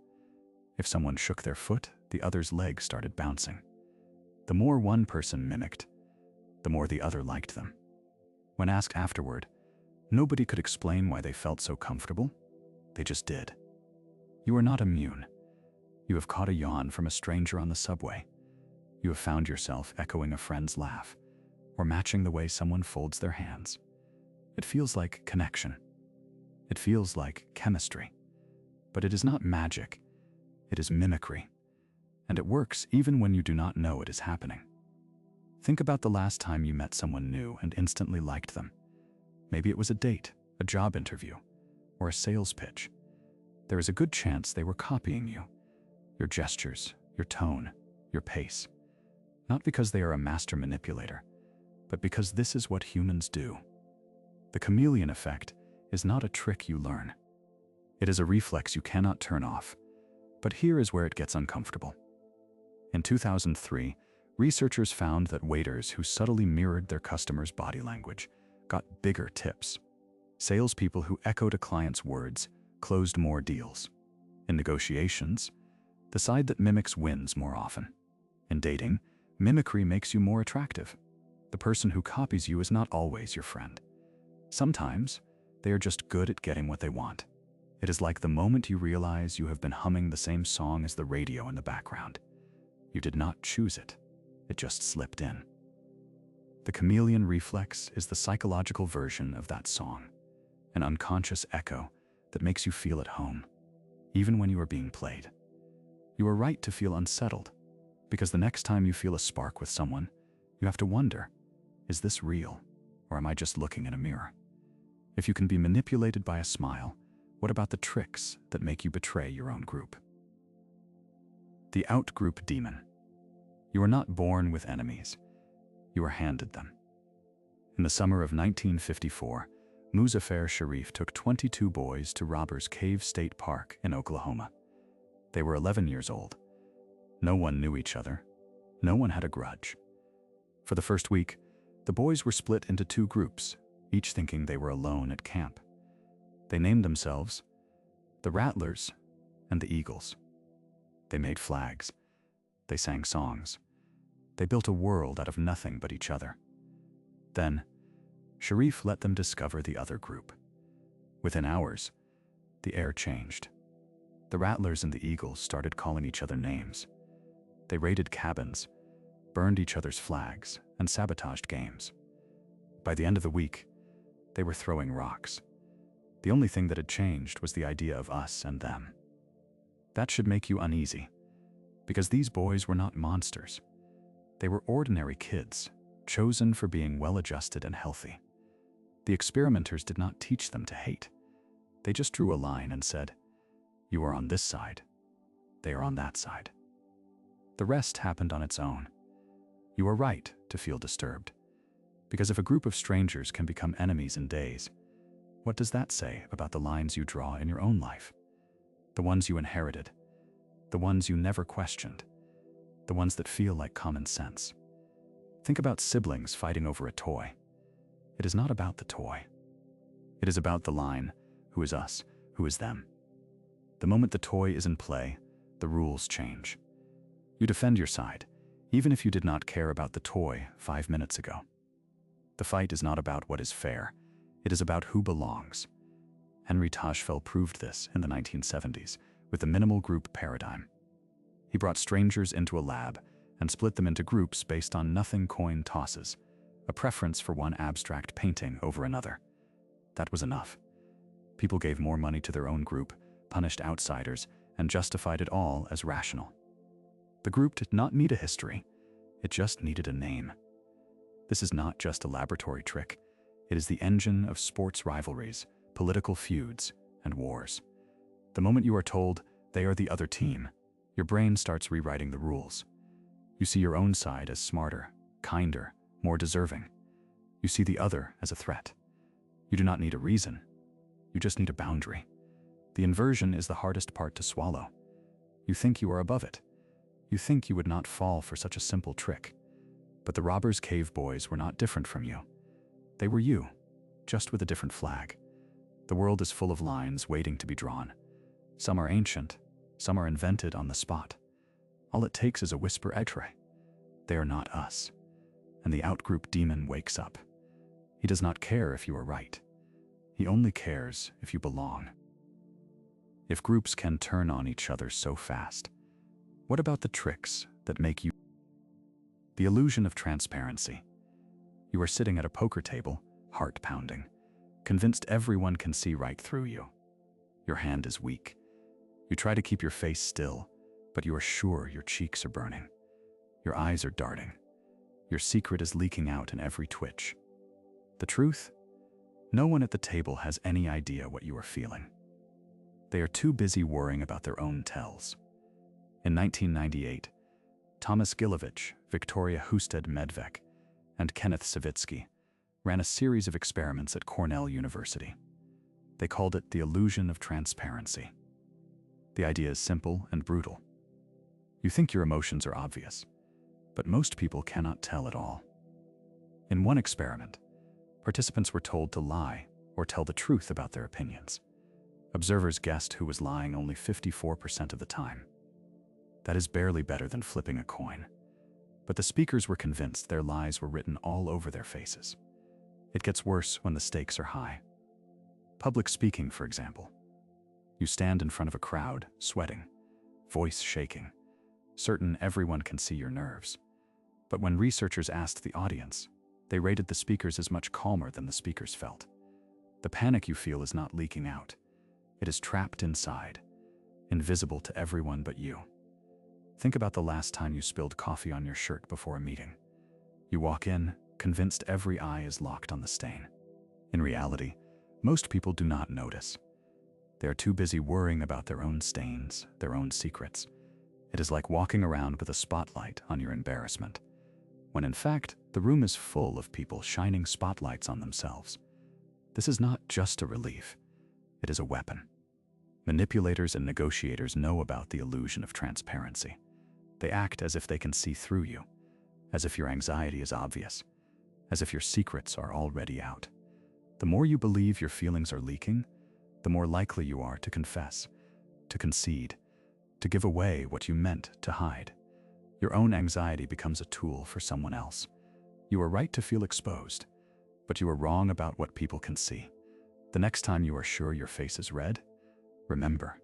If someone shook their foot, the other's leg started bouncing. The more one person mimicked, the more the other liked them. When asked afterward, nobody could explain why they felt so comfortable. They just did. You are not immune. You have caught a yawn from a stranger on the subway. You have found yourself echoing a friend's laugh or matching the way someone folds their hands. It feels like connection. It feels like chemistry. But it is not magic. It is mimicry. And it works even when you do not know it is happening. Think about the last time you met someone new and instantly liked them. Maybe it was a date, a job interview, or a sales pitch. There is a good chance they were copying you, your gestures, your tone, your pace. Not because they are a master manipulator, but because this is what humans do. The chameleon effect is not a trick you learn. It is a reflex you cannot turn off. But here is where it gets uncomfortable. In 2003, researchers found that waiters who subtly mirrored their customers' body language got bigger tips. Salespeople who echoed a client's words closed more deals. In negotiations, the side that mimics wins more often. In dating, mimicry makes you more attractive. The person who copies you is not always your friend. Sometimes, they are just good at getting what they want. It is like the moment you realize you have been humming the same song as the radio in the background. You did not choose it. It just slipped in. The chameleon reflex is the psychological version of that song, an unconscious echo that makes you feel at home, even when you are being played. You are right to feel unsettled, because the next time you feel a spark with someone, you have to wonder, is this real, or am I just looking in a mirror? If you can be manipulated by a smile, what about the tricks that make you betray your own group? The Outgroup Demon. You are not born with enemies. You are handed them. In the summer of 1954, Muzaffar Sharif took 22 boys to Robbers Cave State Park in Oklahoma. They were 11 years old. No one knew each other. No one had a grudge. For the first week, the boys were split into two groups, each thinking they were alone at camp. They named themselves the Rattlers and the Eagles. They made flags. They sang songs. They built a world out of nothing but each other. Then, Sharif let them discover the other group. Within hours, the air changed. The Rattlers and the Eagles started calling each other names. They raided cabins, burned each other's flags, and sabotaged games. By the end of the week, they were throwing rocks. The only thing that had changed was the idea of us and them. That should make you uneasy, because these boys were not monsters. They were ordinary kids, chosen for being well-adjusted and healthy. The experimenters did not teach them to hate. They just drew a line and said, "You are on this side. They are on that side." The rest happened on its own. You are right to feel disturbed, because if a group of strangers can become enemies in days, what does that say about the lines you draw in your own life? The ones you inherited, the ones you never questioned, the ones that feel like common sense. Think about siblings fighting over a toy. It is not about the toy. It is about the line, who is us, who is them. The moment the toy is in play, the rules change. You defend your side, even if you did not care about the toy 5 minutes ago. The fight is not about what is fair. It is about who belongs. Henry Tajfel proved this in the 1970s with the minimal group paradigm. He brought strangers into a lab and split them into groups based on nothing coin tosses, a preference for one abstract painting over another. That was enough. People gave more money to their own group, punished outsiders, and justified it all as rational. The group did not need a history. It just needed a name. This is not just a laboratory trick. It is the engine of sports rivalries, political feuds, and wars. The moment you are told they are the other team, your brain starts rewriting the rules. You see your own side as smarter, kinder, more deserving. You see the other as a threat. You do not need a reason. You just need a boundary. The inversion is the hardest part to swallow. You think you are above it. You think you would not fall for such a simple trick. But the robbers' cave boys were not different from you. They were you, just with a different flag. The world is full of lines waiting to be drawn. Some are ancient, some are invented on the spot. All it takes is a whisper X-ray. They are not us. And the Outgroup Demon wakes up. He does not care if you are right. He only cares if you belong. If groups can turn on each other so fast, what about the tricks that make you? The illusion of transparency. You are sitting at a poker table, heart pounding, convinced everyone can see right through you. Your hand is weak. You try to keep your face still, but you are sure your cheeks are burning. Your eyes are darting. Your secret is leaking out in every twitch. The truth? No one at the table has any idea what you are feeling. They are too busy worrying about their own tells. In 1998, Thomas Gilovich, Victoria Husted-Medvec, and Kenneth Savitsky ran a series of experiments at Cornell University. They called it the illusion of transparency. The idea is simple and brutal. You think your emotions are obvious, but most people cannot tell at all. In one experiment, participants were told to lie or tell the truth about their opinions. Observers guessed who was lying only 54% of the time. That is barely better than flipping a coin. But the speakers were convinced their lies were written all over their faces. It gets worse when the stakes are high. Public speaking, for example. You stand in front of a crowd, sweating, voice shaking, certain everyone can see your nerves. But when researchers asked the audience, they rated the speakers as much calmer than the speakers felt. The panic you feel is not leaking out. It is trapped inside, invisible to everyone but you. Think about the last time you spilled coffee on your shirt before a meeting. You walk in, convinced every eye is locked on the stain. In reality, most people do not notice. They are too busy worrying about their own stains, their own secrets. It is like walking around with a spotlight on your embarrassment, when in fact, the room is full of people shining spotlights on themselves. This is not just a relief. It is a weapon. Manipulators and negotiators know about the illusion of transparency. They act as if they can see through you, as if your anxiety is obvious, as if your secrets are already out. The more you believe your feelings are leaking, the more likely you are to confess, to concede, to give away what you meant to hide. Your own anxiety becomes a tool for someone else. You are right to feel exposed, but you are wrong about what people can see. The next time you are sure your face is red, remember,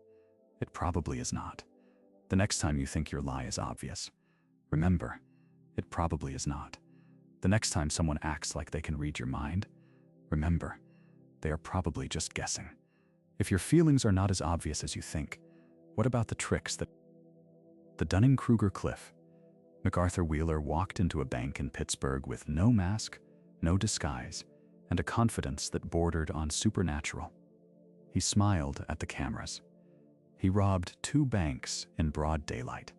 It probably is not. The next time you think your lie is obvious, remember, it probably is not. The next time someone acts like they can read your mind, remember, they are probably just guessing. If your feelings are not as obvious as you think, what about the tricks that... The Dunning-Kruger Cliff. MacArthur Wheeler walked into a bank in Pittsburgh with no mask, no disguise, and a confidence that bordered on supernatural. He smiled at the cameras. He robbed 2 banks in broad daylight.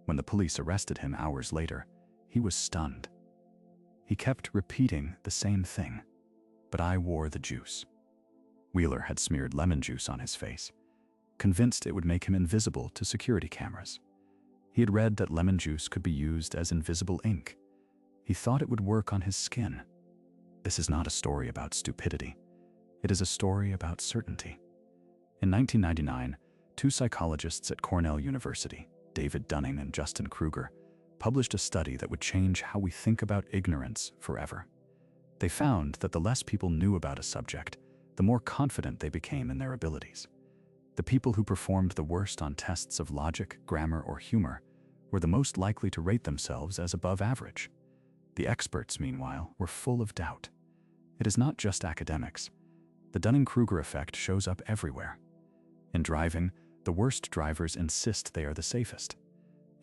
When the police arrested him hours later, he was stunned. He kept repeating the same thing. But I wore the juice. Wheeler had smeared lemon juice on his face, convinced it would make him invisible to security cameras. He had read that lemon juice could be used as invisible ink. He thought it would work on his skin. This is not a story about stupidity. It is a story about certainty. In 1999, 2 psychologists at Cornell University, David Dunning and Justin Kruger, published a study that would change how we think about ignorance forever. They found that the less people knew about a subject, the more confident they became in their abilities. The people who performed the worst on tests of logic, grammar, or humor were the most likely to rate themselves as above average. The experts, meanwhile, were full of doubt. It is not just academics. The Dunning-Kruger effect shows up everywhere. In driving, the worst drivers insist they are the safest.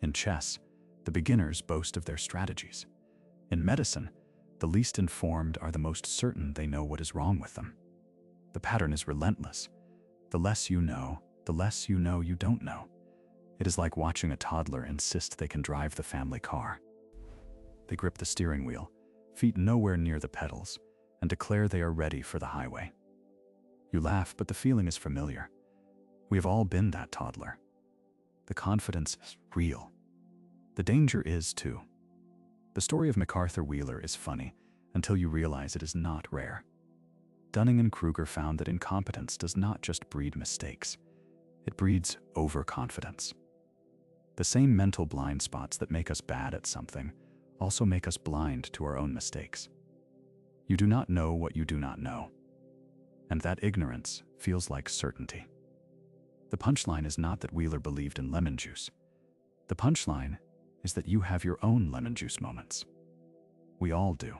In chess, the beginners boast of their strategies. In medicine, the least informed are the most certain they know what is wrong with them. The pattern is relentless. The less you know you don't know. It is like watching a toddler insist they can drive the family car. They grip the steering wheel, feet nowhere near the pedals, and declare they are ready for the highway. You laugh, but the feeling is familiar. We have all been that toddler. The confidence is real. The danger is, too. The story of MacArthur Wheeler is funny until you realize it is not rare. Dunning and Kruger found that incompetence does not just breed mistakes. It breeds overconfidence. The same mental blind spots that make us bad at something also make us blind to our own mistakes. You do not know what you do not know. And that ignorance feels like certainty. The punchline is not that Wheeler believed in lemon juice. The punchline is that you have your own lemon juice moments. We all do.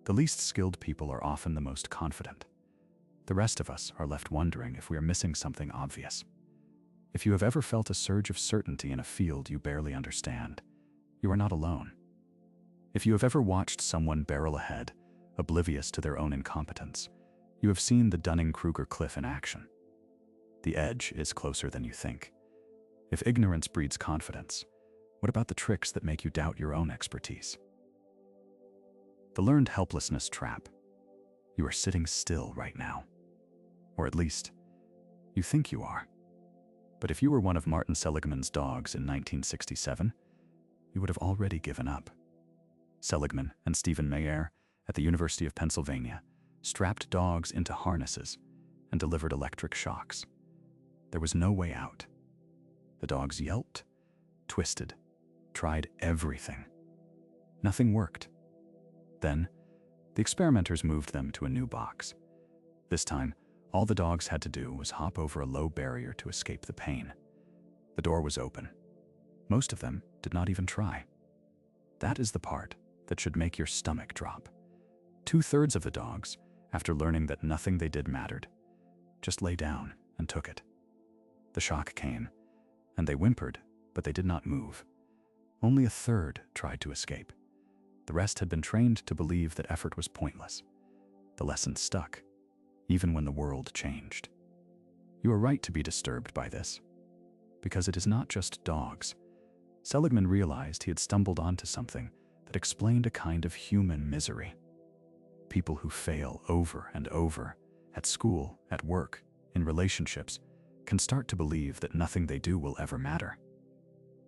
The least skilled people are often the most confident. The rest of us are left wondering if we are missing something obvious. If you have ever felt a surge of certainty in a field you barely understand, you are not alone. If you have ever watched someone barrel ahead, oblivious to their own incompetence, you have seen the Dunning-Kruger Cliff in action. The edge is closer than you think. If ignorance breeds confidence, what about the tricks that make you doubt your own expertise? The learned helplessness trap. You are sitting still right now. Or at least, you think you are. But if you were one of Martin Seligman's dogs in 1967, you would have already given up. Seligman and Stephen Meyer at the University of Pennsylvania strapped dogs into harnesses and delivered electric shocks. There was no way out. The dogs yelped, twisted, tried everything. Nothing worked. Then, the experimenters moved them to a new box. This time, all the dogs had to do was hop over a low barrier to escape the pain. The door was open. Most of them did not even try. That is the part that should make your stomach drop. 2/3 of the dogs, after learning that nothing they did mattered, just lay down and took it. The shock came, and they whimpered, but they did not move. Only 1/3 tried to escape. The rest had been trained to believe that effort was pointless. The lesson stuck, even when the world changed. You are right to be disturbed by this, because it is not just dogs. Seligman realized he had stumbled onto something that explained a kind of human misery. People who fail over and over, at school, at work, in relationships, can start to believe that nothing they do will ever matter.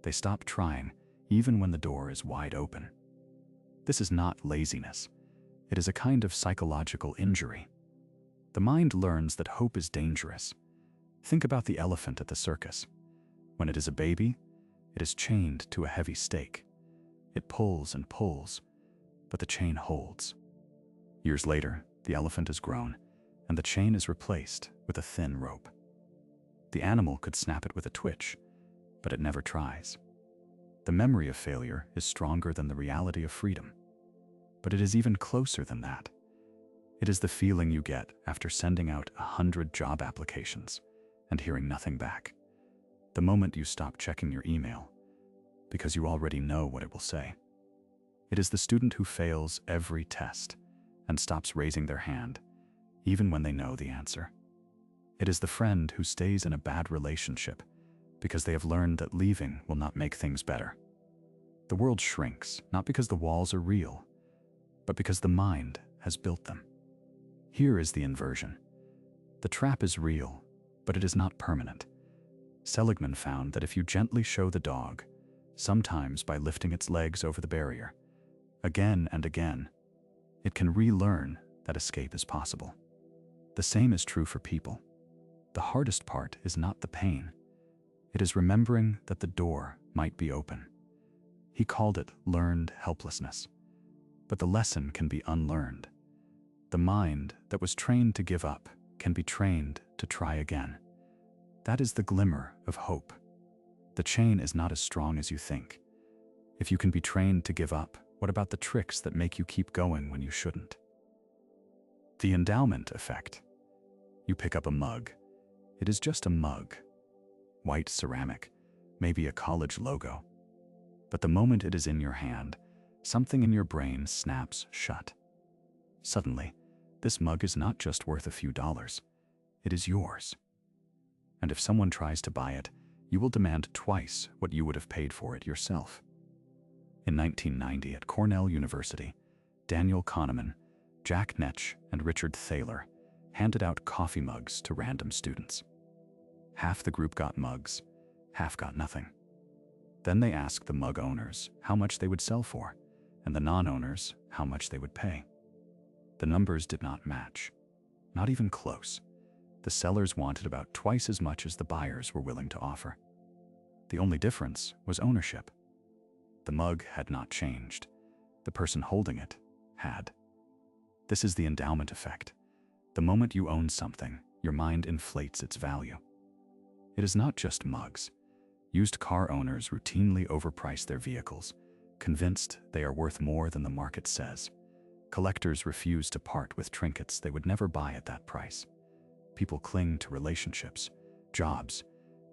They stop trying, even when the door is wide open. This is not laziness. It is a kind of psychological injury. The mind learns that hope is dangerous. Think about the elephant at the circus. When it is a baby, it is chained to a heavy stake. It pulls and pulls, but the chain holds. Years later, the elephant is grown, and the chain is replaced with a thin rope. The animal could snap it with a twitch, but it never tries. The memory of failure is stronger than the reality of freedom. But it is even closer than that. It is the feeling you get after sending out 100 job applications and hearing nothing back. The moment you stop checking your email, because you already know what it will say. It is the student who fails every test and stops raising their hand, even when they know the answer. It is the friend who stays in a bad relationship because they have learned that leaving will not make things better. The world shrinks, not because the walls are real, but because the mind has built them. Here is the inversion. The trap is real, but it is not permanent. Seligman found that if you gently show the dog, sometimes by lifting its legs over the barrier, again and again, it can relearn that escape is possible. The same is true for people. The hardest part is not the pain. It is remembering that the door might be open. He called it learned helplessness. But the lesson can be unlearned. The mind that was trained to give up can be trained to try again. That is the glimmer of hope. The chain is not as strong as you think. If you can be trained to give up, what about the tricks that make you keep going when you shouldn't? The Endowment Effect. You pick up a mug. It is just a mug. White ceramic, maybe a college logo. But the moment it is in your hand, something in your brain snaps shut. Suddenly, this mug is not just worth a few dollars. It is yours. And if someone tries to buy it, you will demand twice what you would have paid for it yourself. In 1990 at Cornell University, Daniel Kahneman, Jack Netsch, and Richard Thaler handed out coffee mugs to random students. Half the group got mugs, half got nothing. Then they asked the mug owners how much they would sell for, and the non-owners how much they would pay. The numbers did not match, not even close. The sellers wanted about twice as much as the buyers were willing to offer. The only difference was ownership. The mug had not changed. The person holding it had. This is the endowment effect. The moment you own something, your mind inflates its value. It is not just mugs. Used car owners routinely overprice their vehicles, convinced they are worth more than the market says. Collectors refuse to part with trinkets they would never buy at that price. People cling to relationships, jobs,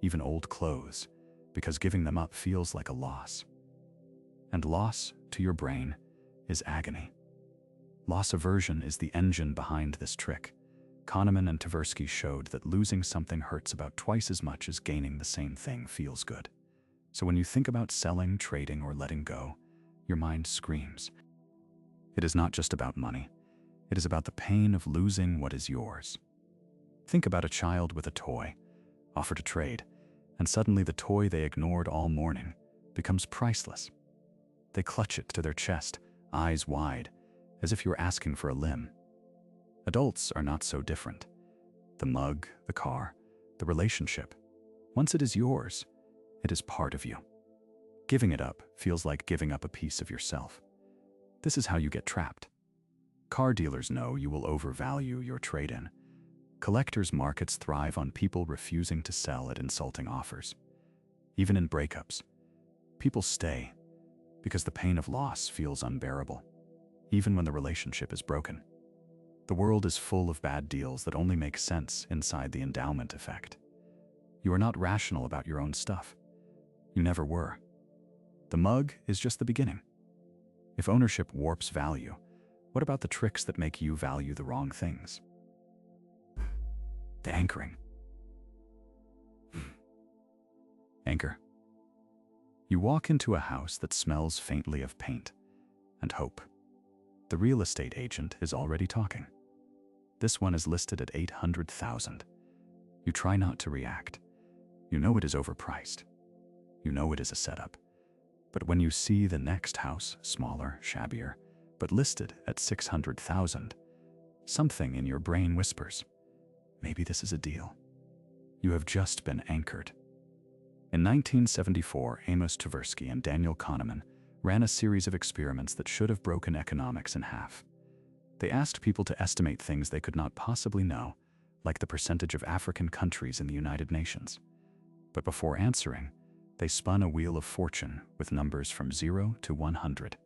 even old clothes, because giving them up feels like a loss. And loss, to your brain, is agony. Loss aversion is the engine behind this trick. Kahneman and Tversky showed that losing something hurts about twice as much as gaining the same thing feels good. So when you think about selling, trading, or letting go, your mind screams. It is not just about money. It is about the pain of losing what is yours. Think about a child with a toy, offer to trade, and suddenly the toy they ignored all morning becomes priceless. They clutch it to their chest, eyes wide, as if you were asking for a limb. Adults are not so different. The mug, the car, the relationship. Once it is yours, it is part of you. Giving it up feels like giving up a piece of yourself. This is how you get trapped. Car dealers know you will overvalue your trade-in. Collectors' markets thrive on people refusing to sell at insulting offers. Even in breakups, people stay because the pain of loss feels unbearable, even when the relationship is broken. The world is full of bad deals that only make sense inside the endowment effect. You are not rational about your own stuff. You never were. The mug is just the beginning. If ownership warps value, what about the tricks that make you value the wrong things? The anchoring. Anchor. You walk into a house that smells faintly of paint and hope. The real estate agent is already talking. This one is listed at $800,000. You try not to react. You know it is overpriced. You know it is a setup. But when you see the next house, smaller, shabbier, but listed at $600,000, something in your brain whispers, maybe this is a deal. You have just been anchored. In 1974, Amos Tversky and Daniel Kahneman ran a series of experiments that should have broken economics in half. They asked people to estimate things they could not possibly know, like the percentage of African countries in the United Nations. But before answering, they spun a wheel of fortune with numbers from 0 to 100.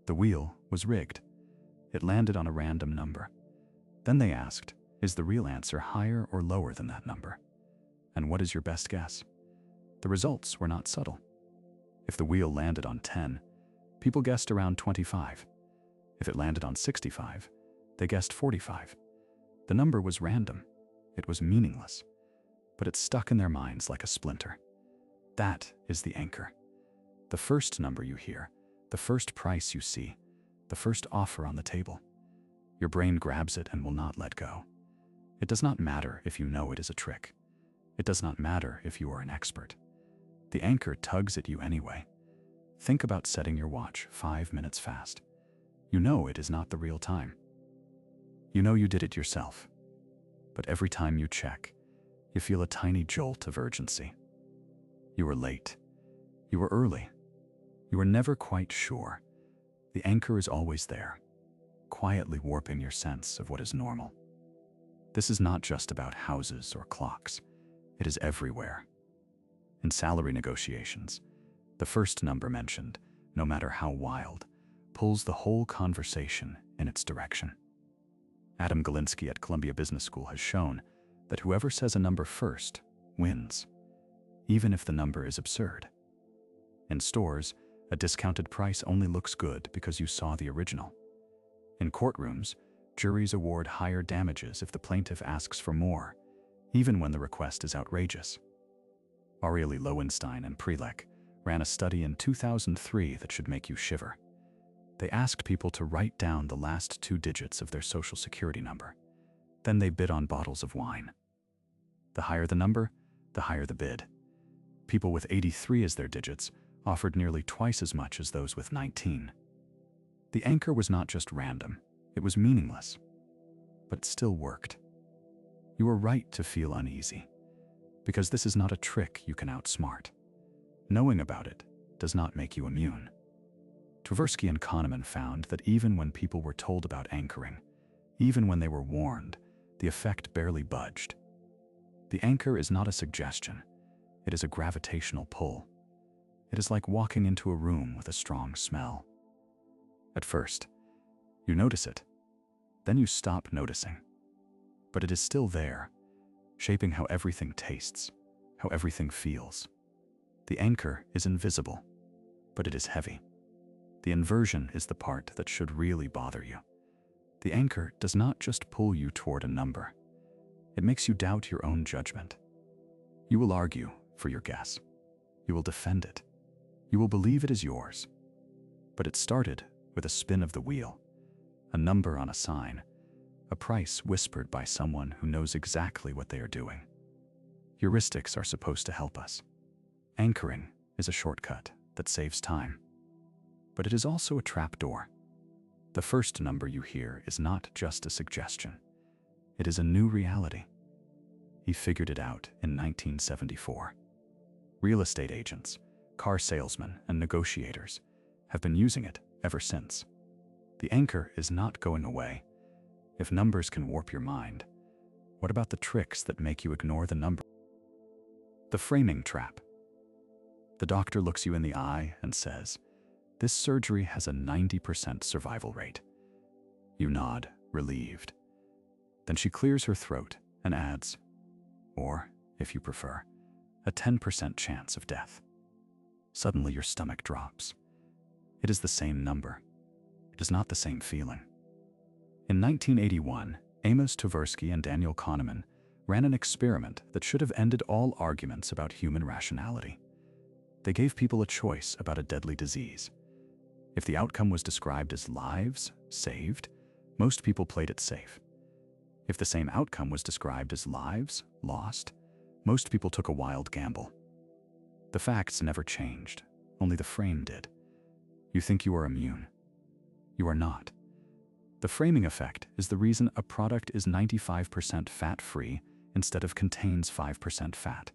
The wheel was rigged. It landed on a random number. Then they asked, is the real answer higher or lower than that number? And what is your best guess? The results were not subtle. If the wheel landed on 10, people guessed around 25. If it landed on 65, they guessed 45. The number was random. It was meaningless. But it stuck in their minds like a splinter. That is the anchor. The first number you hear, the first price you see, the first offer on the table. Your brain grabs it and will not let go. It does not matter if you know it is a trick. It does not matter if you are an expert. The anchor tugs at you anyway. Think about setting your watch 5 minutes fast. You know it is not the real time. You know you did it yourself. But every time you check, you feel a tiny jolt of urgency. You were late. You were early. You were never quite sure. The anchor is always there, quietly warping your sense of what is normal. This is not just about houses or clocks. It is everywhere. In salary negotiations, the first number mentioned, no matter how wild, pulls the whole conversation in its direction. Adam Galinsky at Columbia Business School has shown that whoever says a number first wins, even if the number is absurd. In stores, a discounted price only looks good because you saw the original. In courtrooms, juries award higher damages if the plaintiff asks for more, even when the request is outrageous. Ariely Lowenstein and Prelek ran a study in 2003 that should make you shiver. They asked people to write down the last 2 digits of their social security number. Then they bid on bottles of wine. The higher the number, the higher the bid. People with 83 as their digits offered nearly twice as much as those with 19. The anchor was not just random, it was meaningless. But it still worked. You were right to feel uneasy, because this is not a trick you can outsmart. Knowing about it does not make you immune. Tversky and Kahneman found that even when people were told about anchoring, even when they were warned, the effect barely budged. The anchor is not a suggestion, it is a gravitational pull. It is like walking into a room with a strong smell. At first, you notice it, then you stop noticing. But it is still there, shaping how everything tastes, how everything feels. The anchor is invisible, but it is heavy. The inversion is the part that should really bother you. The anchor does not just pull you toward a number. It makes you doubt your own judgment. You will argue for your guess. You will defend it. You will believe it is yours. But it started with a spin of the wheel, a number on a sign, a price whispered by someone who knows exactly what they are doing. Heuristics are supposed to help us. Anchoring is a shortcut that saves time. But it is also a trapdoor. The first number you hear is not just a suggestion. It is a new reality. He figured it out in 1974. Real estate agents, car salesmen, and negotiators have been using it ever since. The anchor is not going away. If numbers can warp your mind, what about the tricks that make you ignore the number? The framing trap. The doctor looks you in the eye and says, "This surgery has a 90% survival rate." You nod, relieved. Then she clears her throat and adds, or, if you prefer, a 10% chance of death. Suddenly your stomach drops. It is the same number. It is not the same feeling. In 1981, Amos Tversky and Daniel Kahneman ran an experiment that should have ended all arguments about human rationality. They gave people a choice about a deadly disease. If the outcome was described as lives saved, most people played it safe. If the same outcome was described as lives lost, most people took a wild gamble. The facts never changed, only the frame did. You think you are immune. You are not. The framing effect is the reason a product is 95% fat-free instead of contains 5% fat.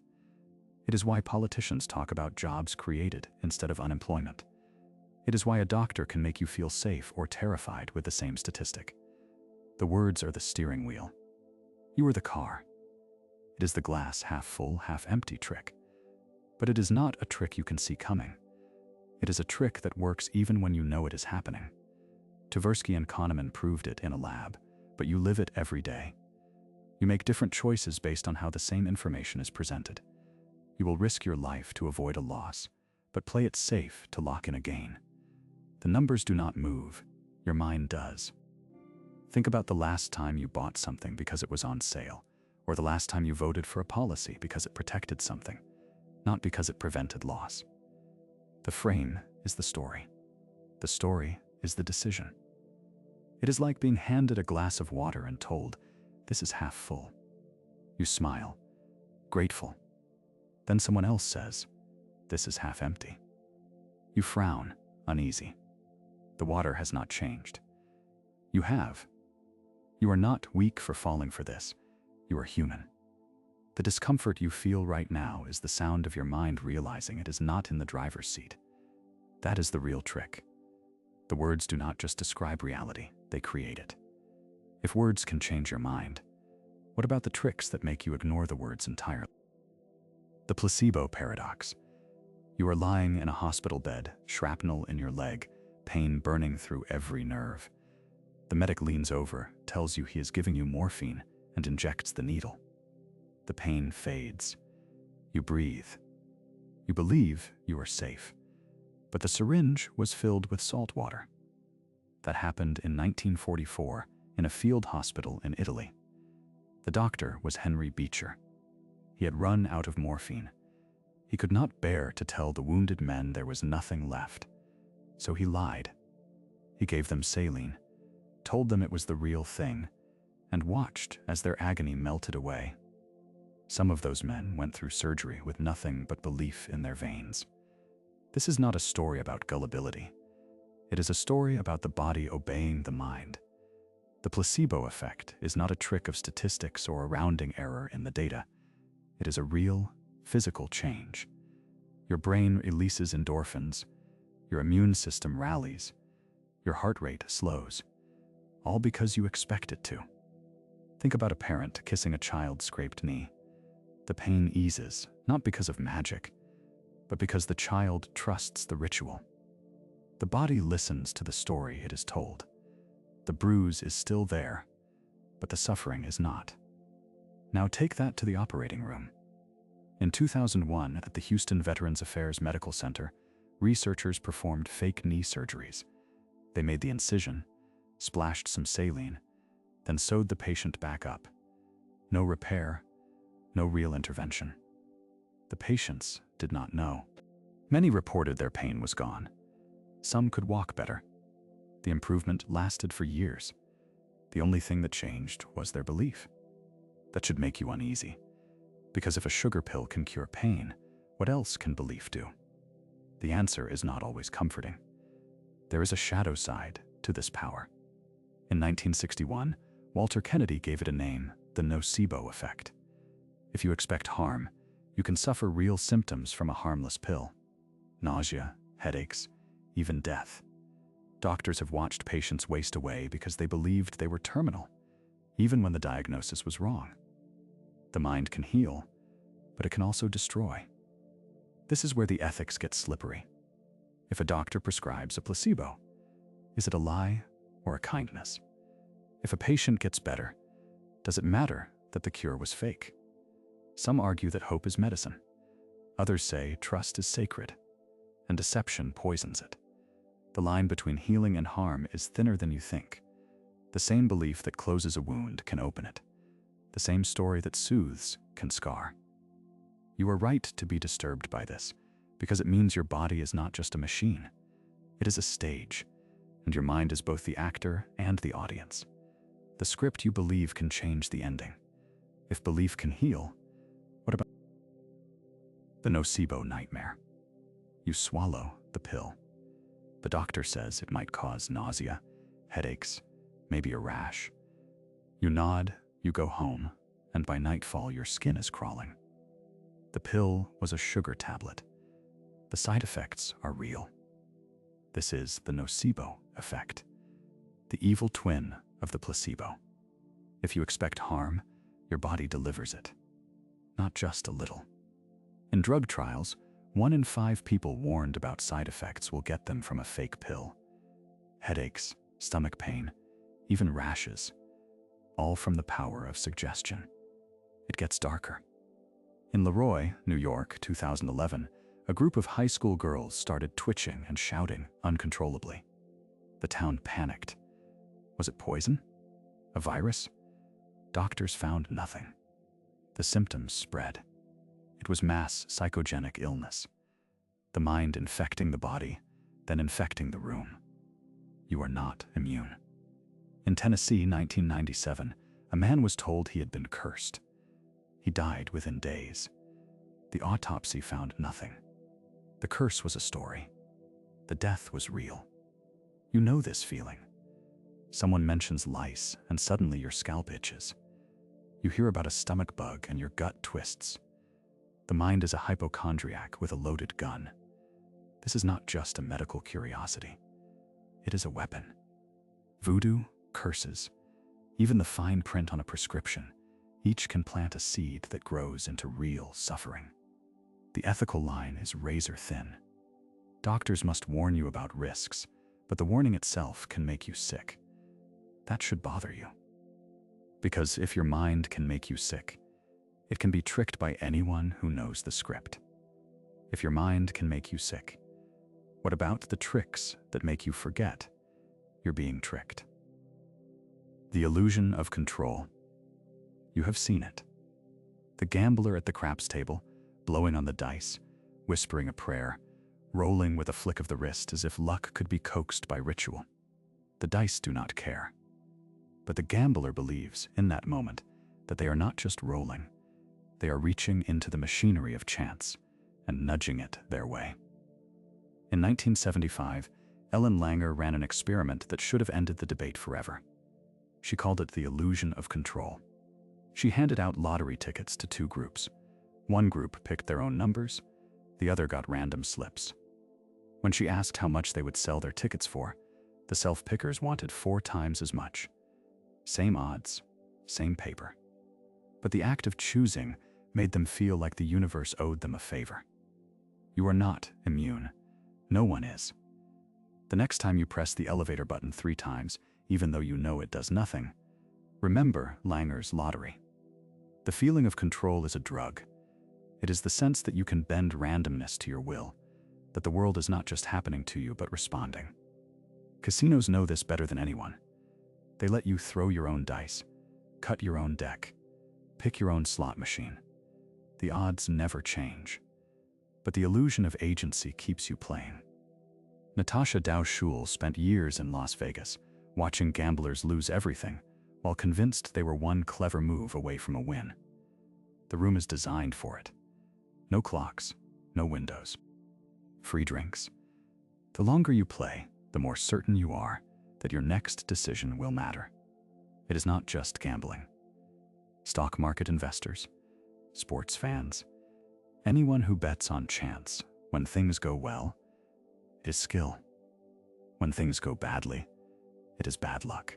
It is why politicians talk about jobs created instead of unemployment. It is why a doctor can make you feel safe or terrified with the same statistic. The words are the steering wheel. You are the car. It is the glass half full, half empty trick. But it is not a trick you can see coming. It is a trick that works even when you know it is happening. Tversky and Kahneman proved it in a lab, but you live it every day. You make different choices based on how the same information is presented. You will risk your life to avoid a loss, but play it safe to lock in a gain. The numbers do not move, your mind does. Think about the last time you bought something because it was on sale, or the last time you voted for a policy because it protected something, not because it prevented loss. The frame is the story. The story is the decision. It is like being handed a glass of water and told, "This is half full." You smile, grateful. Then someone else says, "This is half empty." You frown, uneasy. The water has not changed. You have. You are not weak for falling for this. You are human. The discomfort you feel right now is the sound of your mind realizing it is not in the driver's seat. That is the real trick. The words do not just describe reality, they create it. If words can change your mind, what about the tricks that make you ignore the words entirely? The Placebo Paradox. You are lying in a hospital bed, shrapnel in your leg, pain burning through every nerve. The medic leans over, tells you he is giving you morphine, and injects the needle. The pain fades. You breathe. You believe you are safe. But the syringe was filled with salt water. That happened in 1944 in a field hospital in Italy. The doctor was Henry Beecher. He had run out of morphine. He could not bear to tell the wounded men there was nothing left. So he lied. He gave them saline, told them it was the real thing, and watched as their agony melted away. Some of those men went through surgery with nothing but belief in their veins. This is not a story about gullibility. It is a story about the body obeying the mind. The placebo effect is not a trick of statistics or a rounding error in the data. It is a real, physical change. Your brain releases endorphins, your immune system rallies, your heart rate slows, all because you expect it to. Think about a parent kissing a child's scraped knee. The pain eases, not because of magic, but because the child trusts the ritual. The body listens to the story it is told. The bruise is still there, but the suffering is not. Now take that to the operating room. In 2001, at the Houston Veterans Affairs Medical Center, researchers performed fake knee surgeries. They made the incision, splashed some saline, then sewed the patient back up. No repair, no real intervention. The patients did not know. Many reported their pain was gone. Some could walk better. The improvement lasted for years. The only thing that changed was their belief. That should make you uneasy. Because if a sugar pill can cure pain, what else can belief do? The answer is not always comforting. There is a shadow side to this power. In 1961, Walter Kennedy gave it a name, the Nocebo Effect. If you expect harm, you can suffer real symptoms from a harmless pill. Nausea, headaches, even death. Doctors have watched patients waste away because they believed they were terminal, even when the diagnosis was wrong. The mind can heal, but it can also destroy. This is where the ethics get slippery. If a doctor prescribes a placebo, is it a lie or a kindness? If a patient gets better, does it matter that the cure was fake? Some argue that hope is medicine. Others say trust is sacred, and deception poisons it. The line between healing and harm is thinner than you think. The same belief that closes a wound can open it. The same story that soothes can scar. You are right to be disturbed by this, because it means your body is not just a machine. It is a stage, and your mind is both the actor and the audience. The script you believe can change the ending. If belief can heal, what about the Nocebo Nightmare? You swallow the pill. The doctor says it might cause nausea, headaches, maybe a rash. You nod, you go home, and by nightfall your skin is crawling. The pill was a sugar tablet. The side effects are real. This is the Nocebo Effect, the evil twin of the placebo. If you expect harm, your body delivers it. Not just a little. In drug trials, 1 in 5 people warned about side effects will get them from a fake pill. Headaches, stomach pain, even rashes, all from the power of suggestion. It gets darker. In Leroy, New York, 2011, a group of high school girls started twitching and shouting uncontrollably. The town panicked. Was it poison? A virus? Doctors found nothing. The symptoms spread. It was mass psychogenic illness. The mind infecting the body, then infecting the room. You are not immune. In Tennessee, 1997, a man was told he had been cursed. He died within days. The autopsy found nothing. The curse was a story. The death was real. You know this feeling. Someone mentions lice and suddenly your scalp itches. You hear about a stomach bug and your gut twists. The mind is a hypochondriac with a loaded gun. This is not just a medical curiosity. It is a weapon. Voodoo, curses, even the fine print on a prescription, each can plant a seed that grows into real suffering. The ethical line is razor thin. Doctors must warn you about risks, but the warning itself can make you sick. That should bother you. Because if your mind can make you sick, it can be tricked by anyone who knows the script. If your mind can make you sick, what about the tricks that make you forget you're being tricked? The illusion of control. You have seen it. The gambler at the craps table, blowing on the dice, whispering a prayer, rolling with a flick of the wrist as if luck could be coaxed by ritual. The dice do not care. But the gambler believes, in that moment, that they are not just rolling. They are reaching into the machinery of chance and nudging it their way. In 1975, Ellen Langer ran an experiment that should have ended the debate forever. She called it the illusion of control. She handed out lottery tickets to 2 groups. One group picked their own numbers, the other got random slips. When she asked how much they would sell their tickets for, the self-pickers wanted 4 times as much. Same odds, same paper. But the act of choosing made them feel like the universe owed them a favor. You are not immune. No one is. The next time you press the elevator button 3 times, even though you know it does nothing, remember Langer's lottery. The feeling of control is a drug. It is the sense that you can bend randomness to your will, that the world is not just happening to you but responding. Casinos know this better than anyone. They let you throw your own dice, cut your own deck, pick your own slot machine. The odds never change, but the illusion of agency keeps you playing. Natasha Dow-Schul spent years in Las Vegas, watching gamblers lose everything, while convinced they were one clever move away from a win. The room is designed for it. No clocks, no windows. Free drinks. The longer you play, the more certain you are that your next decision will matter. It is not just gambling. Stock market investors, sports fans, anyone who bets on chance, when things go well, it is skill. When things go badly, it is bad luck.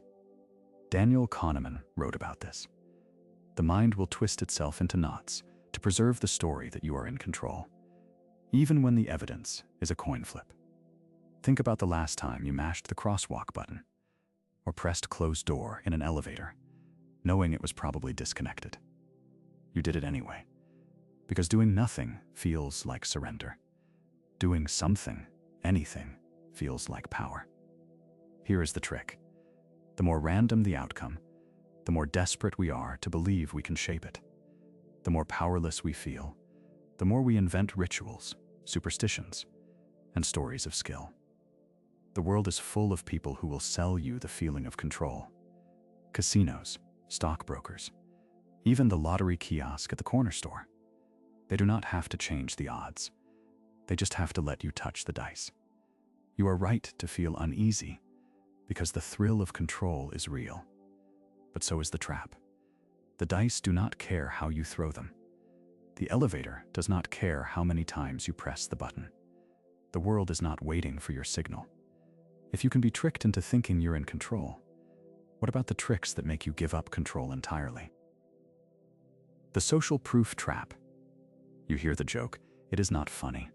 Daniel Kahneman wrote about this. The mind will twist itself into knots to preserve the story that you are in control, even when the evidence is a coin flip. Think about the last time you mashed the crosswalk button or pressed closed door in an elevator, knowing it was probably disconnected. You did it anyway, because doing nothing feels like surrender. Doing something, anything, feels like power. Here is the trick. The more random the outcome, the more desperate we are to believe we can shape it. The more powerless we feel, the more we invent rituals, superstitions, and stories of skill. The world is full of people who will sell you the feeling of control. Casinos, stockbrokers, even the lottery kiosk at the corner store. They do not have to change the odds. They just have to let you touch the dice. You are right to feel uneasy, because the thrill of control is real. But so is the trap. The dice do not care how you throw them. The elevator does not care how many times you press the button. The world is not waiting for your signal. If you can be tricked into thinking you're in control, what about the tricks that make you give up control entirely? The social proof trap. You hear the joke, it is not funny.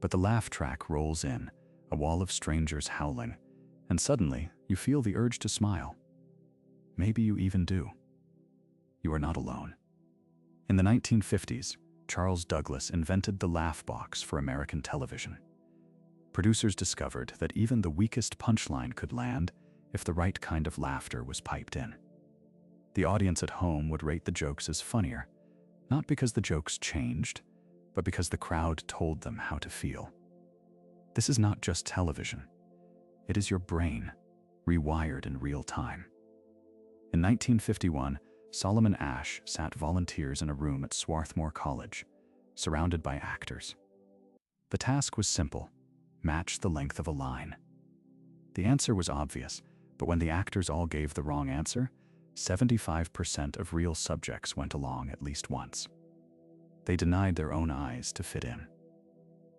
But the laugh track rolls in, a wall of strangers howling, and suddenly you feel the urge to smile. Maybe you even do. You are not alone. In the 1950s, Charles Douglas invented the laugh box for American television. Producers discovered that even the weakest punchline could land if the right kind of laughter was piped in. The audience at home would rate the jokes as funnier, not because the jokes changed, but because the crowd told them how to feel. This is not just television. It is your brain, rewired in real time. In 1951, Solomon Asch sat volunteers in a room at Swarthmore College, surrounded by actors. The task was simple: match the length of a line. The answer was obvious, but when the actors all gave the wrong answer, 75% of real subjects went along at least once. They denied their own eyes to fit in.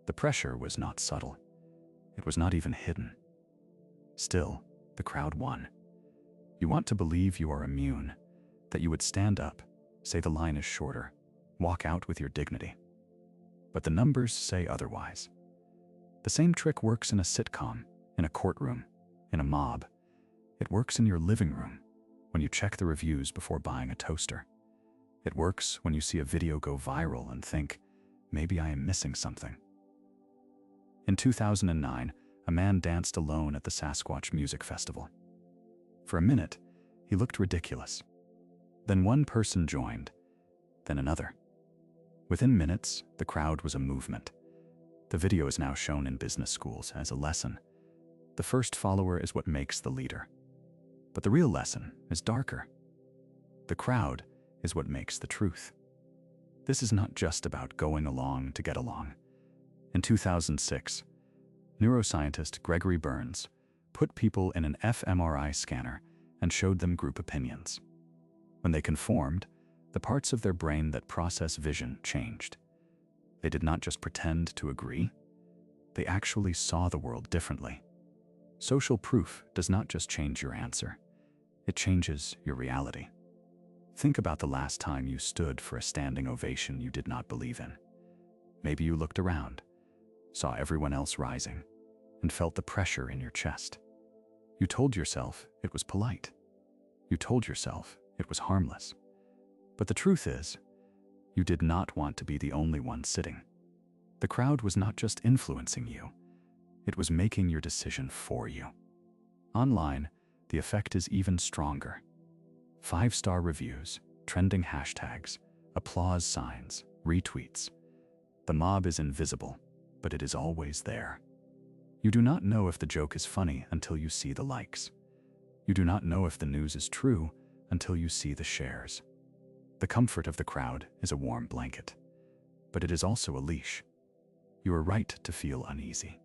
The pressure was not subtle. It was not even hidden. Still, the crowd won. You want to believe you are immune, that you would stand up, say the line is shorter, walk out with your dignity. But the numbers say otherwise. The same trick works in a sitcom, in a courtroom, in a mob. It works in your living room, when you check the reviews before buying a toaster. It works when you see a video go viral and think, maybe I am missing something. In 2009, a man danced alone at the Sasquatch Music Festival. For a minute, he looked ridiculous. Then one person joined, then another. Within minutes, the crowd was a movement. The video is now shown in business schools as a lesson. The first follower is what makes the leader. But the real lesson is darker. The crowd is what makes the truth. This is not just about going along to get along. In 2006, neuroscientist Gregory Burns put people in an fMRI scanner and showed them group opinions. When they conformed, the parts of their brain that process vision changed. They did not just pretend to agree, they actually saw the world differently. Social proof does not just change your answer, it changes your reality. Think about the last time you stood for a standing ovation you did not believe in. Maybe you looked around, saw everyone else rising, and felt the pressure in your chest. You told yourself it was polite. You told yourself it was harmless. But the truth is, you did not want to be the only one sitting. The crowd was not just influencing you, it was making your decision for you. Online, the effect is even stronger. 5-star reviews, trending hashtags, applause signs, retweets. The mob is invisible, but it is always there. You do not know if the joke is funny until you see the likes. You do not know if the news is true until you see the shares. The comfort of the crowd is a warm blanket, but it is also a leash. You are right to feel uneasy,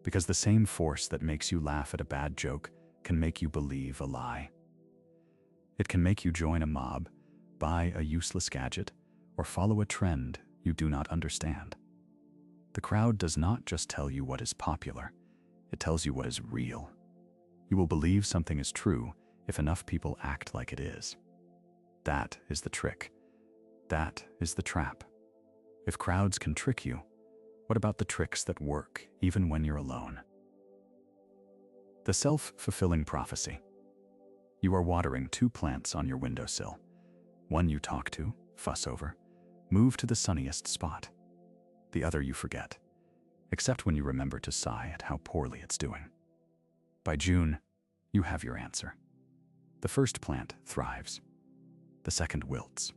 because the same force that makes you laugh at a bad joke can make you believe a lie. It can make you join a mob, buy a useless gadget, or follow a trend you do not understand. The crowd does not just tell you what is popular, it tells you what is real. You will believe something is true if enough people act like it is. That is the trick. That is the trap. If crowds can trick you, what about the tricks that work even when you're alone? The self-fulfilling prophecy. You are watering 2 plants on your windowsill. One you talk to, fuss over, move to the sunniest spot. The other you forget, except when you remember to sigh at how poorly it's doing. By June, you have your answer. The first plant thrives. The second wilts.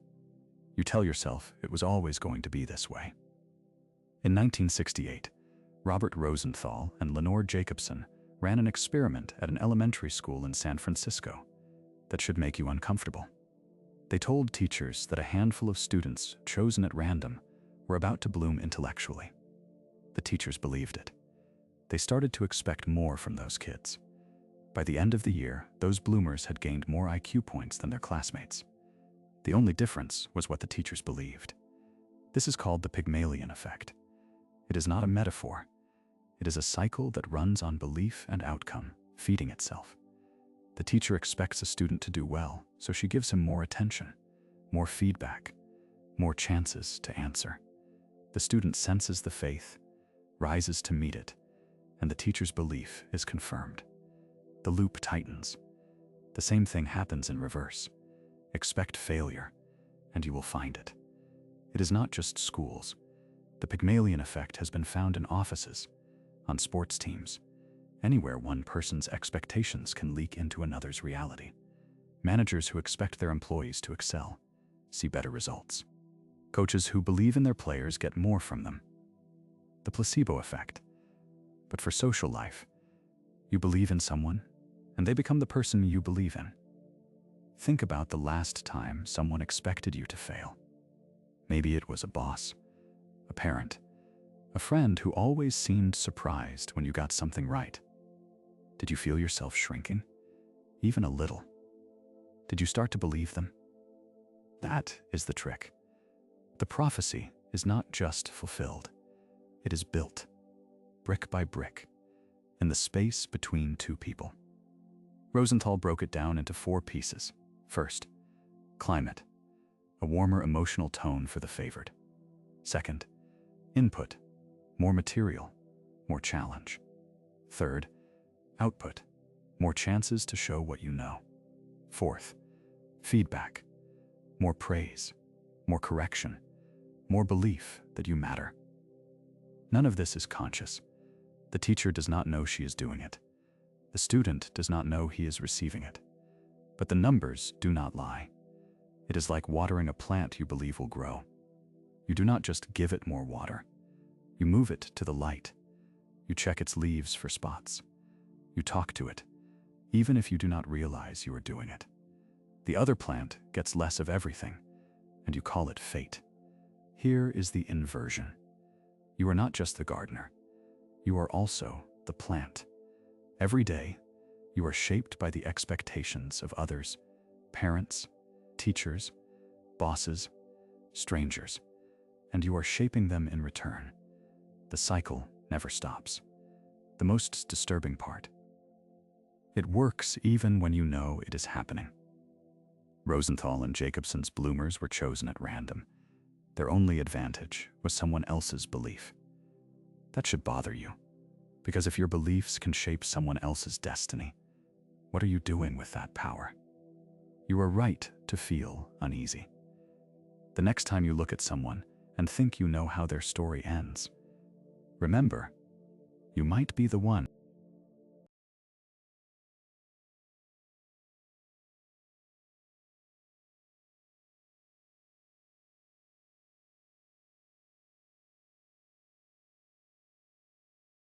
You tell yourself it was always going to be this way. In 1968, Robert Rosenthal and Lenore Jacobson ran an experiment at an elementary school in San Francisco that should make you uncomfortable. They told teachers that a handful of students chosen at random were about to bloom intellectually. The teachers believed it. They started to expect more from those kids. By the end of the year, those bloomers had gained more IQ points than their classmates. The only difference was what the teachers believed. This is called the Pygmalion Effect. It is not a metaphor. It is a cycle that runs on belief and outcome, feeding itself. The teacher expects a student to do well, so she gives him more attention, more feedback, more chances to answer. The student senses the faith, rises to meet it, and the teacher's belief is confirmed. The loop tightens. The same thing happens in reverse. Expect failure, and you will find it. It is not just schools. The Pygmalion effect has been found in offices, on sports teams, anywhere one person's expectations can leak into another's reality. Managers who expect their employees to excel see better results. Coaches who believe in their players get more from them. The placebo effect. But for social life, you believe in someone, and they become the person you believe in. Think about the last time someone expected you to fail. Maybe it was a boss, a parent, a friend who always seemed surprised when you got something right. Did you feel yourself shrinking? Even a little? Did you start to believe them? That is the trick. The prophecy is not just fulfilled. It is built, brick by brick, in the space between two people. Rosenthal broke it down into 4 pieces. First, climate, a warmer emotional tone for the favored. Second, input, more material, more challenge. Third, output, more chances to show what you know. Fourth, feedback, more praise, more correction, more belief that you matter. None of this is conscious. The teacher does not know she is doing it. The student does not know he is receiving it. But the numbers do not lie. It is like watering a plant you believe will grow. You do not just give it more water. You move it to the light. You check its leaves for spots. You talk to it, even if you do not realize you are doing it. The other plant gets less of everything, and you call it fate. Here is the inversion. You are not just the gardener. You are also the plant. Every day, you are shaped by the expectations of others, parents, teachers, bosses, strangers, and you are shaping them in return. The cycle never stops. The most disturbing part. It works even when you know it is happening. Rosenthal and Jacobson's bloomers were chosen at random. Their only advantage was someone else's belief. That should bother you, because if your beliefs can shape someone else's destiny, what are you doing with that power? You are right to feel uneasy. The next time you look at someone and think you know how their story ends, remember, you might be the one.